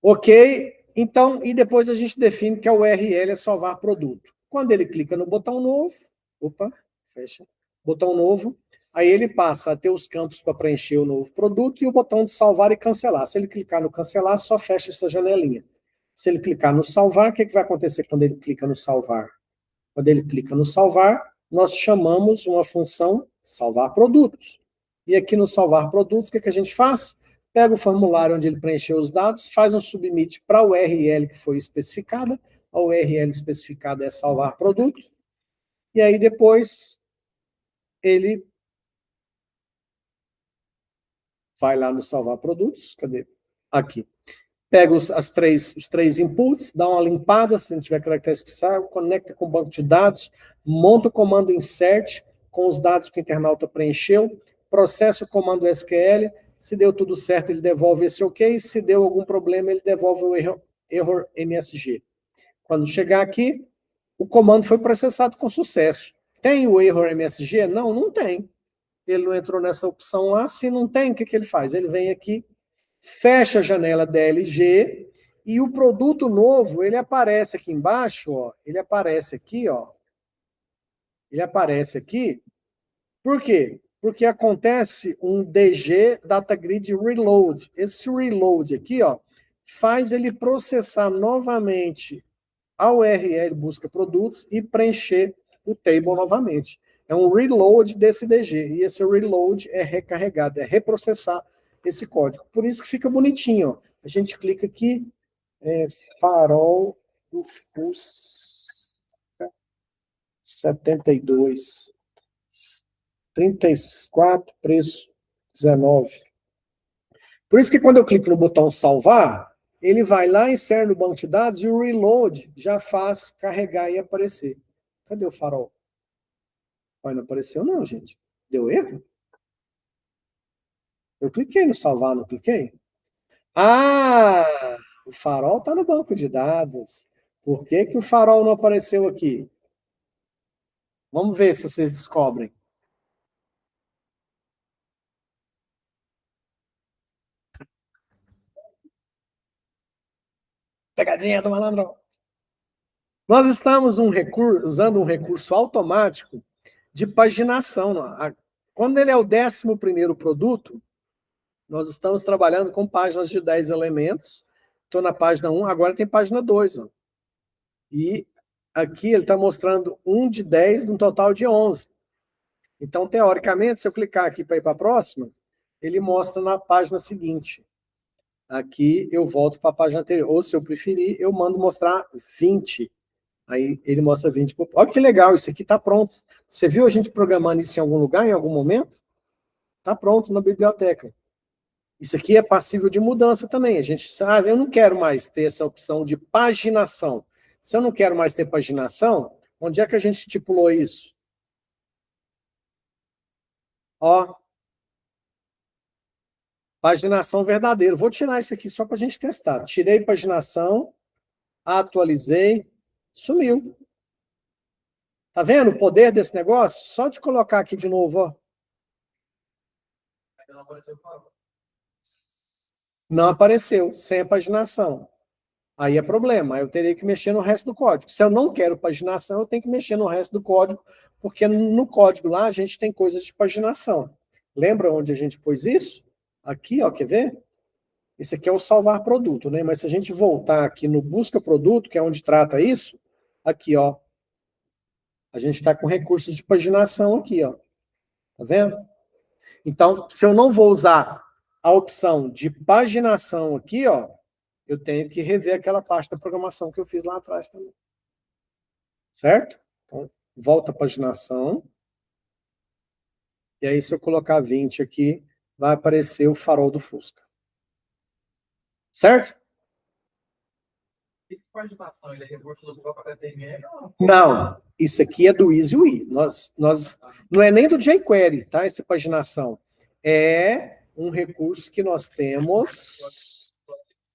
Ok? Então, e depois a gente define que a URL é salvar produto. Quando ele clica no botão novo, opa, fecha, botão novo, aí ele passa a ter os campos para preencher o novo produto e o botão de salvar e cancelar. Se ele clicar no cancelar, só fecha essa janelinha. Se ele clicar no salvar, o que vai acontecer quando ele clica no salvar? Quando ele clica no salvar, nós chamamos uma função salvar produtos. E aqui no salvar produtos, o que a gente faz? Pega o formulário onde ele preencheu os dados, faz um submit para a URL que foi especificada, a URL especificada é salvar produto, e aí depois ele vai lá no salvar produtos, cadê? Aqui. Pega os três inputs, dá uma limpada, se não tiver caractere especial, conecta com o banco de dados, monta o comando insert com os dados que o internauta preencheu, processa o comando SQL, se deu tudo certo, ele devolve esse OK, se deu algum problema, ele devolve o error MSG. Quando chegar aqui, o comando foi processado com sucesso. Tem o error MSG? Não, não tem. Ele não entrou nessa opção lá, se não tem, o que ele faz? Ele vem aqui, fecha a janela DLG e o produto novo, ele aparece aqui embaixo, ó, ele aparece aqui, ó. Ele aparece aqui. Por quê? Porque acontece um DG Data Grid Reload. Esse reload aqui, ó, faz ele processar novamente a URL busca produtos e preencher o table novamente. É um reload desse DG. E esse reload é recarregado, é reprocessar esse código. Por isso que fica bonitinho. Ó. A gente clica aqui, farol do Fusca 72, 34, preço 19. Por isso que quando eu clico no botão salvar, ele vai lá, insere no banco de dados e o reload já faz carregar e aparecer. Cadê o farol? Não apareceu não, gente. Deu erro? Eu cliquei no salvar, não cliquei? Ah, o farol está no banco de dados. Por que que o farol não apareceu aqui? Vamos ver se vocês descobrem. Pegadinha do malandrão. Nós estamos usando um recurso automático de paginação. Quando ele é o 11º produto, nós estamos trabalhando com páginas de 10 elementos. Estou na página 1, agora tem página 2. Ó. E aqui ele está mostrando 1 de 10 num total de 11. Então, teoricamente, se eu clicar aqui para ir para a próxima, ele mostra na página seguinte. Aqui eu volto para a página anterior. Ou, se eu preferir, eu mando mostrar 20. Aí ele mostra 20. Olha que legal, isso aqui está pronto. Você viu a gente programando isso em algum lugar, em algum momento? Está pronto na biblioteca. Isso aqui é passível de mudança também. A gente sabe, eu não quero mais ter essa opção de paginação. Se eu não quero mais ter paginação, onde é que a gente estipulou isso? Ó, paginação verdadeira. Vou tirar isso aqui só para a gente testar. Tirei paginação, atualizei, sumiu. Tá vendo o poder desse negócio? Só de colocar aqui de novo, ó. Não apareceu, sem a paginação. Aí é problema, aí eu teria que mexer no resto do código. Se eu não quero paginação, eu tenho que mexer no resto do código, porque no código lá a gente tem coisas de paginação. Lembra onde a gente pôs isso? Aqui, ó, quer ver? Esse aqui é o salvar produto, né? Mas se a gente voltar aqui no busca produto, que é onde trata isso, aqui, ó, a gente está com recursos de paginação aqui, ó. Tá vendo? Então, se eu não vou usar a opção de paginação aqui, ó, eu tenho que rever aquela parte da programação que eu fiz lá atrás também. Certo? Então, volta a paginação. E aí, se eu colocar 20 aqui, vai aparecer o farol do Fusca. Certo? Esse paginação, ele é recurso do próprio HTML? Não, isso aqui é do EasyWe. Não é nem do jQuery, tá? Essa paginação. É um recurso que nós temos...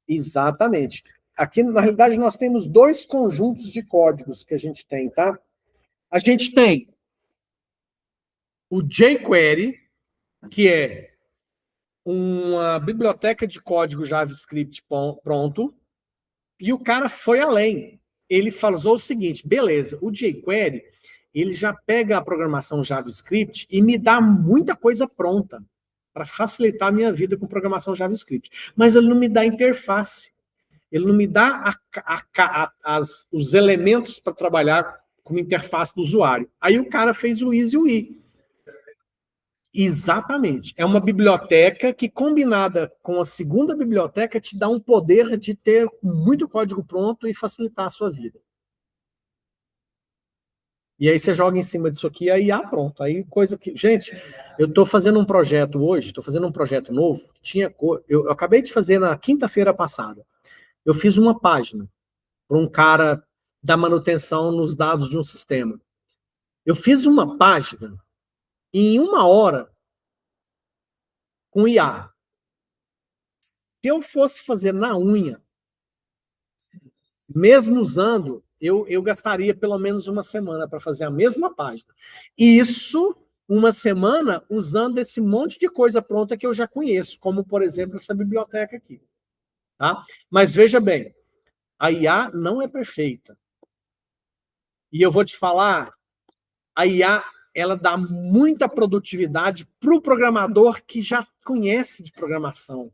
Exatamente. Aqui, na realidade, nós temos dois conjuntos de códigos que a gente tem, tá? A gente tem o jQuery, que é uma biblioteca de código JavaScript pronto, e o cara foi além. Ele falou o seguinte, beleza, o jQuery, ele já pega a programação JavaScript e me dá muita coisa pronta para facilitar a minha vida com programação JavaScript. Mas ele não me dá interface. Ele não me dá os elementos para trabalhar como interface do usuário. Aí o cara fez o EasyWe. Exatamente. É uma biblioteca que, combinada com a segunda biblioteca, te dá um poder de ter muito código pronto e facilitar a sua vida. E aí você joga em cima disso aqui, aí pronto. Aí coisa que... Gente, eu estou fazendo um projeto hoje, estou fazendo um projeto novo, eu acabei de fazer na quinta-feira passada. Eu fiz uma página para um cara da manutenção nos dados de um sistema. Eu fiz uma página em 1 hora com IA. Se eu fosse fazer na unha, mesmo usando, eu gastaria pelo menos 1 semana para fazer a mesma página. Isso, 1 semana, usando esse monte de coisa pronta que eu já conheço, como, por exemplo, essa biblioteca aqui. Tá? Mas veja bem, a IA não é perfeita. E eu vou te falar, a IA, ela dá muita produtividade para o programador que já conhece de programação.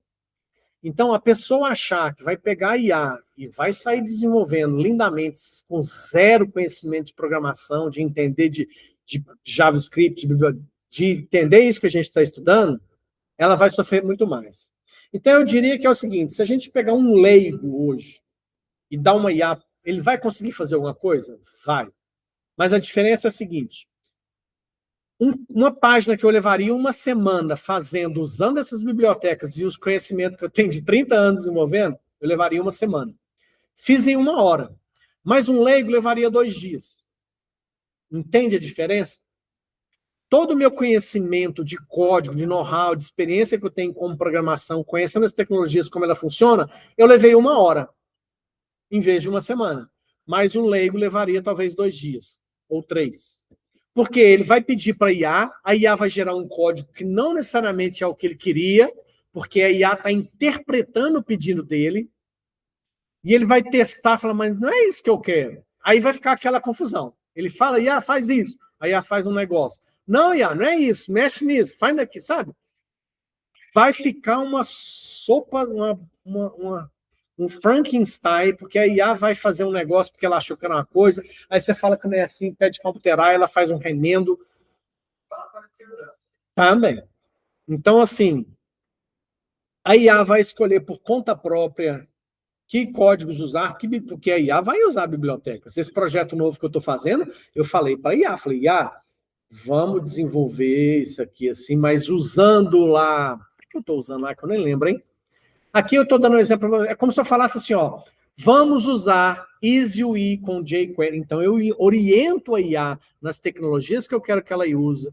Então, a pessoa achar que vai pegar a IA e vai sair desenvolvendo lindamente com zero conhecimento de programação, de entender de JavaScript, de entender isso que a gente está estudando, ela vai sofrer muito mais. Então, eu diria que é o seguinte, se a gente pegar um leigo hoje e dar uma IA, ele vai conseguir fazer alguma coisa? Vai. Mas a diferença é a seguinte, uma página que eu levaria 1 semana fazendo, usando essas bibliotecas e os conhecimentos que eu tenho de 30 anos desenvolvendo, eu levaria 1 semana. Fiz em 1 hora. Mas um leigo levaria 2 dias. Entende a diferença? Todo o meu conhecimento de código, de know-how, de experiência que eu tenho como programação, conhecendo as tecnologias, como ela funciona, eu levei 1 hora, em vez de 1 semana. Mas um leigo levaria talvez 2 dias, ou 3. Porque ele vai pedir para a IA vai gerar um código que não necessariamente é o que ele queria, porque a IA está interpretando o pedido dele, e ele vai testar, falar, mas não é isso que eu quero. Aí vai ficar aquela confusão. Ele fala, IA, faz isso. A IA faz um negócio. Não, IA, não é isso, mexe nisso, faz daqui, sabe? Vai ficar uma sopa, um Frankenstein, porque a IA vai fazer um negócio porque ela achou que era uma coisa, aí você fala que não é assim, pede para alterar, ela faz um remendo. Também. Então, assim, a IA vai escolher por conta própria que códigos usar, porque a IA vai usar bibliotecas. Esse projeto novo que eu estou fazendo, eu falei para a IA, falei, IA, vamos desenvolver isso aqui assim, mas usando lá... O que eu estou usando lá, que eu nem lembro, hein? Aqui eu estou dando um exemplo, é como se eu falasse assim, ó, vamos usar EasyWe com jQuery. Então, eu oriento a IA nas tecnologias que eu quero que ela use,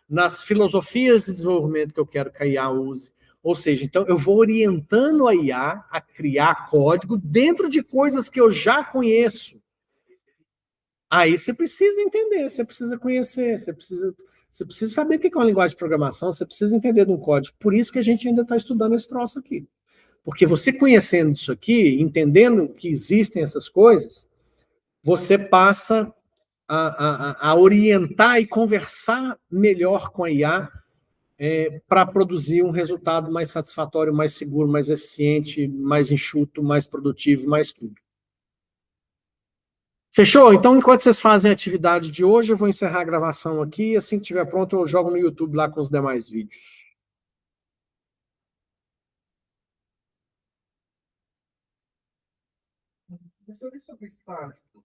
nas filosofias de desenvolvimento que eu quero que a IA use. Ou seja, então, eu vou orientando a IA a criar código dentro de coisas que eu já conheço. Aí você precisa entender, você precisa conhecer, você precisa saber o que é uma linguagem de programação, você precisa entender de um código. Por isso que a gente ainda está estudando esse troço aqui. Porque você conhecendo isso aqui, entendendo que existem essas coisas, você passa a orientar e conversar melhor com a IA para produzir um resultado mais satisfatório, mais seguro, mais eficiente, mais enxuto, mais produtivo, mais tudo. Fechou? Então, enquanto vocês fazem a atividade de hoje, eu vou encerrar a gravação aqui. Assim que estiver pronto, eu jogo no YouTube lá com os demais vídeos. Professor, e sobre o estágio?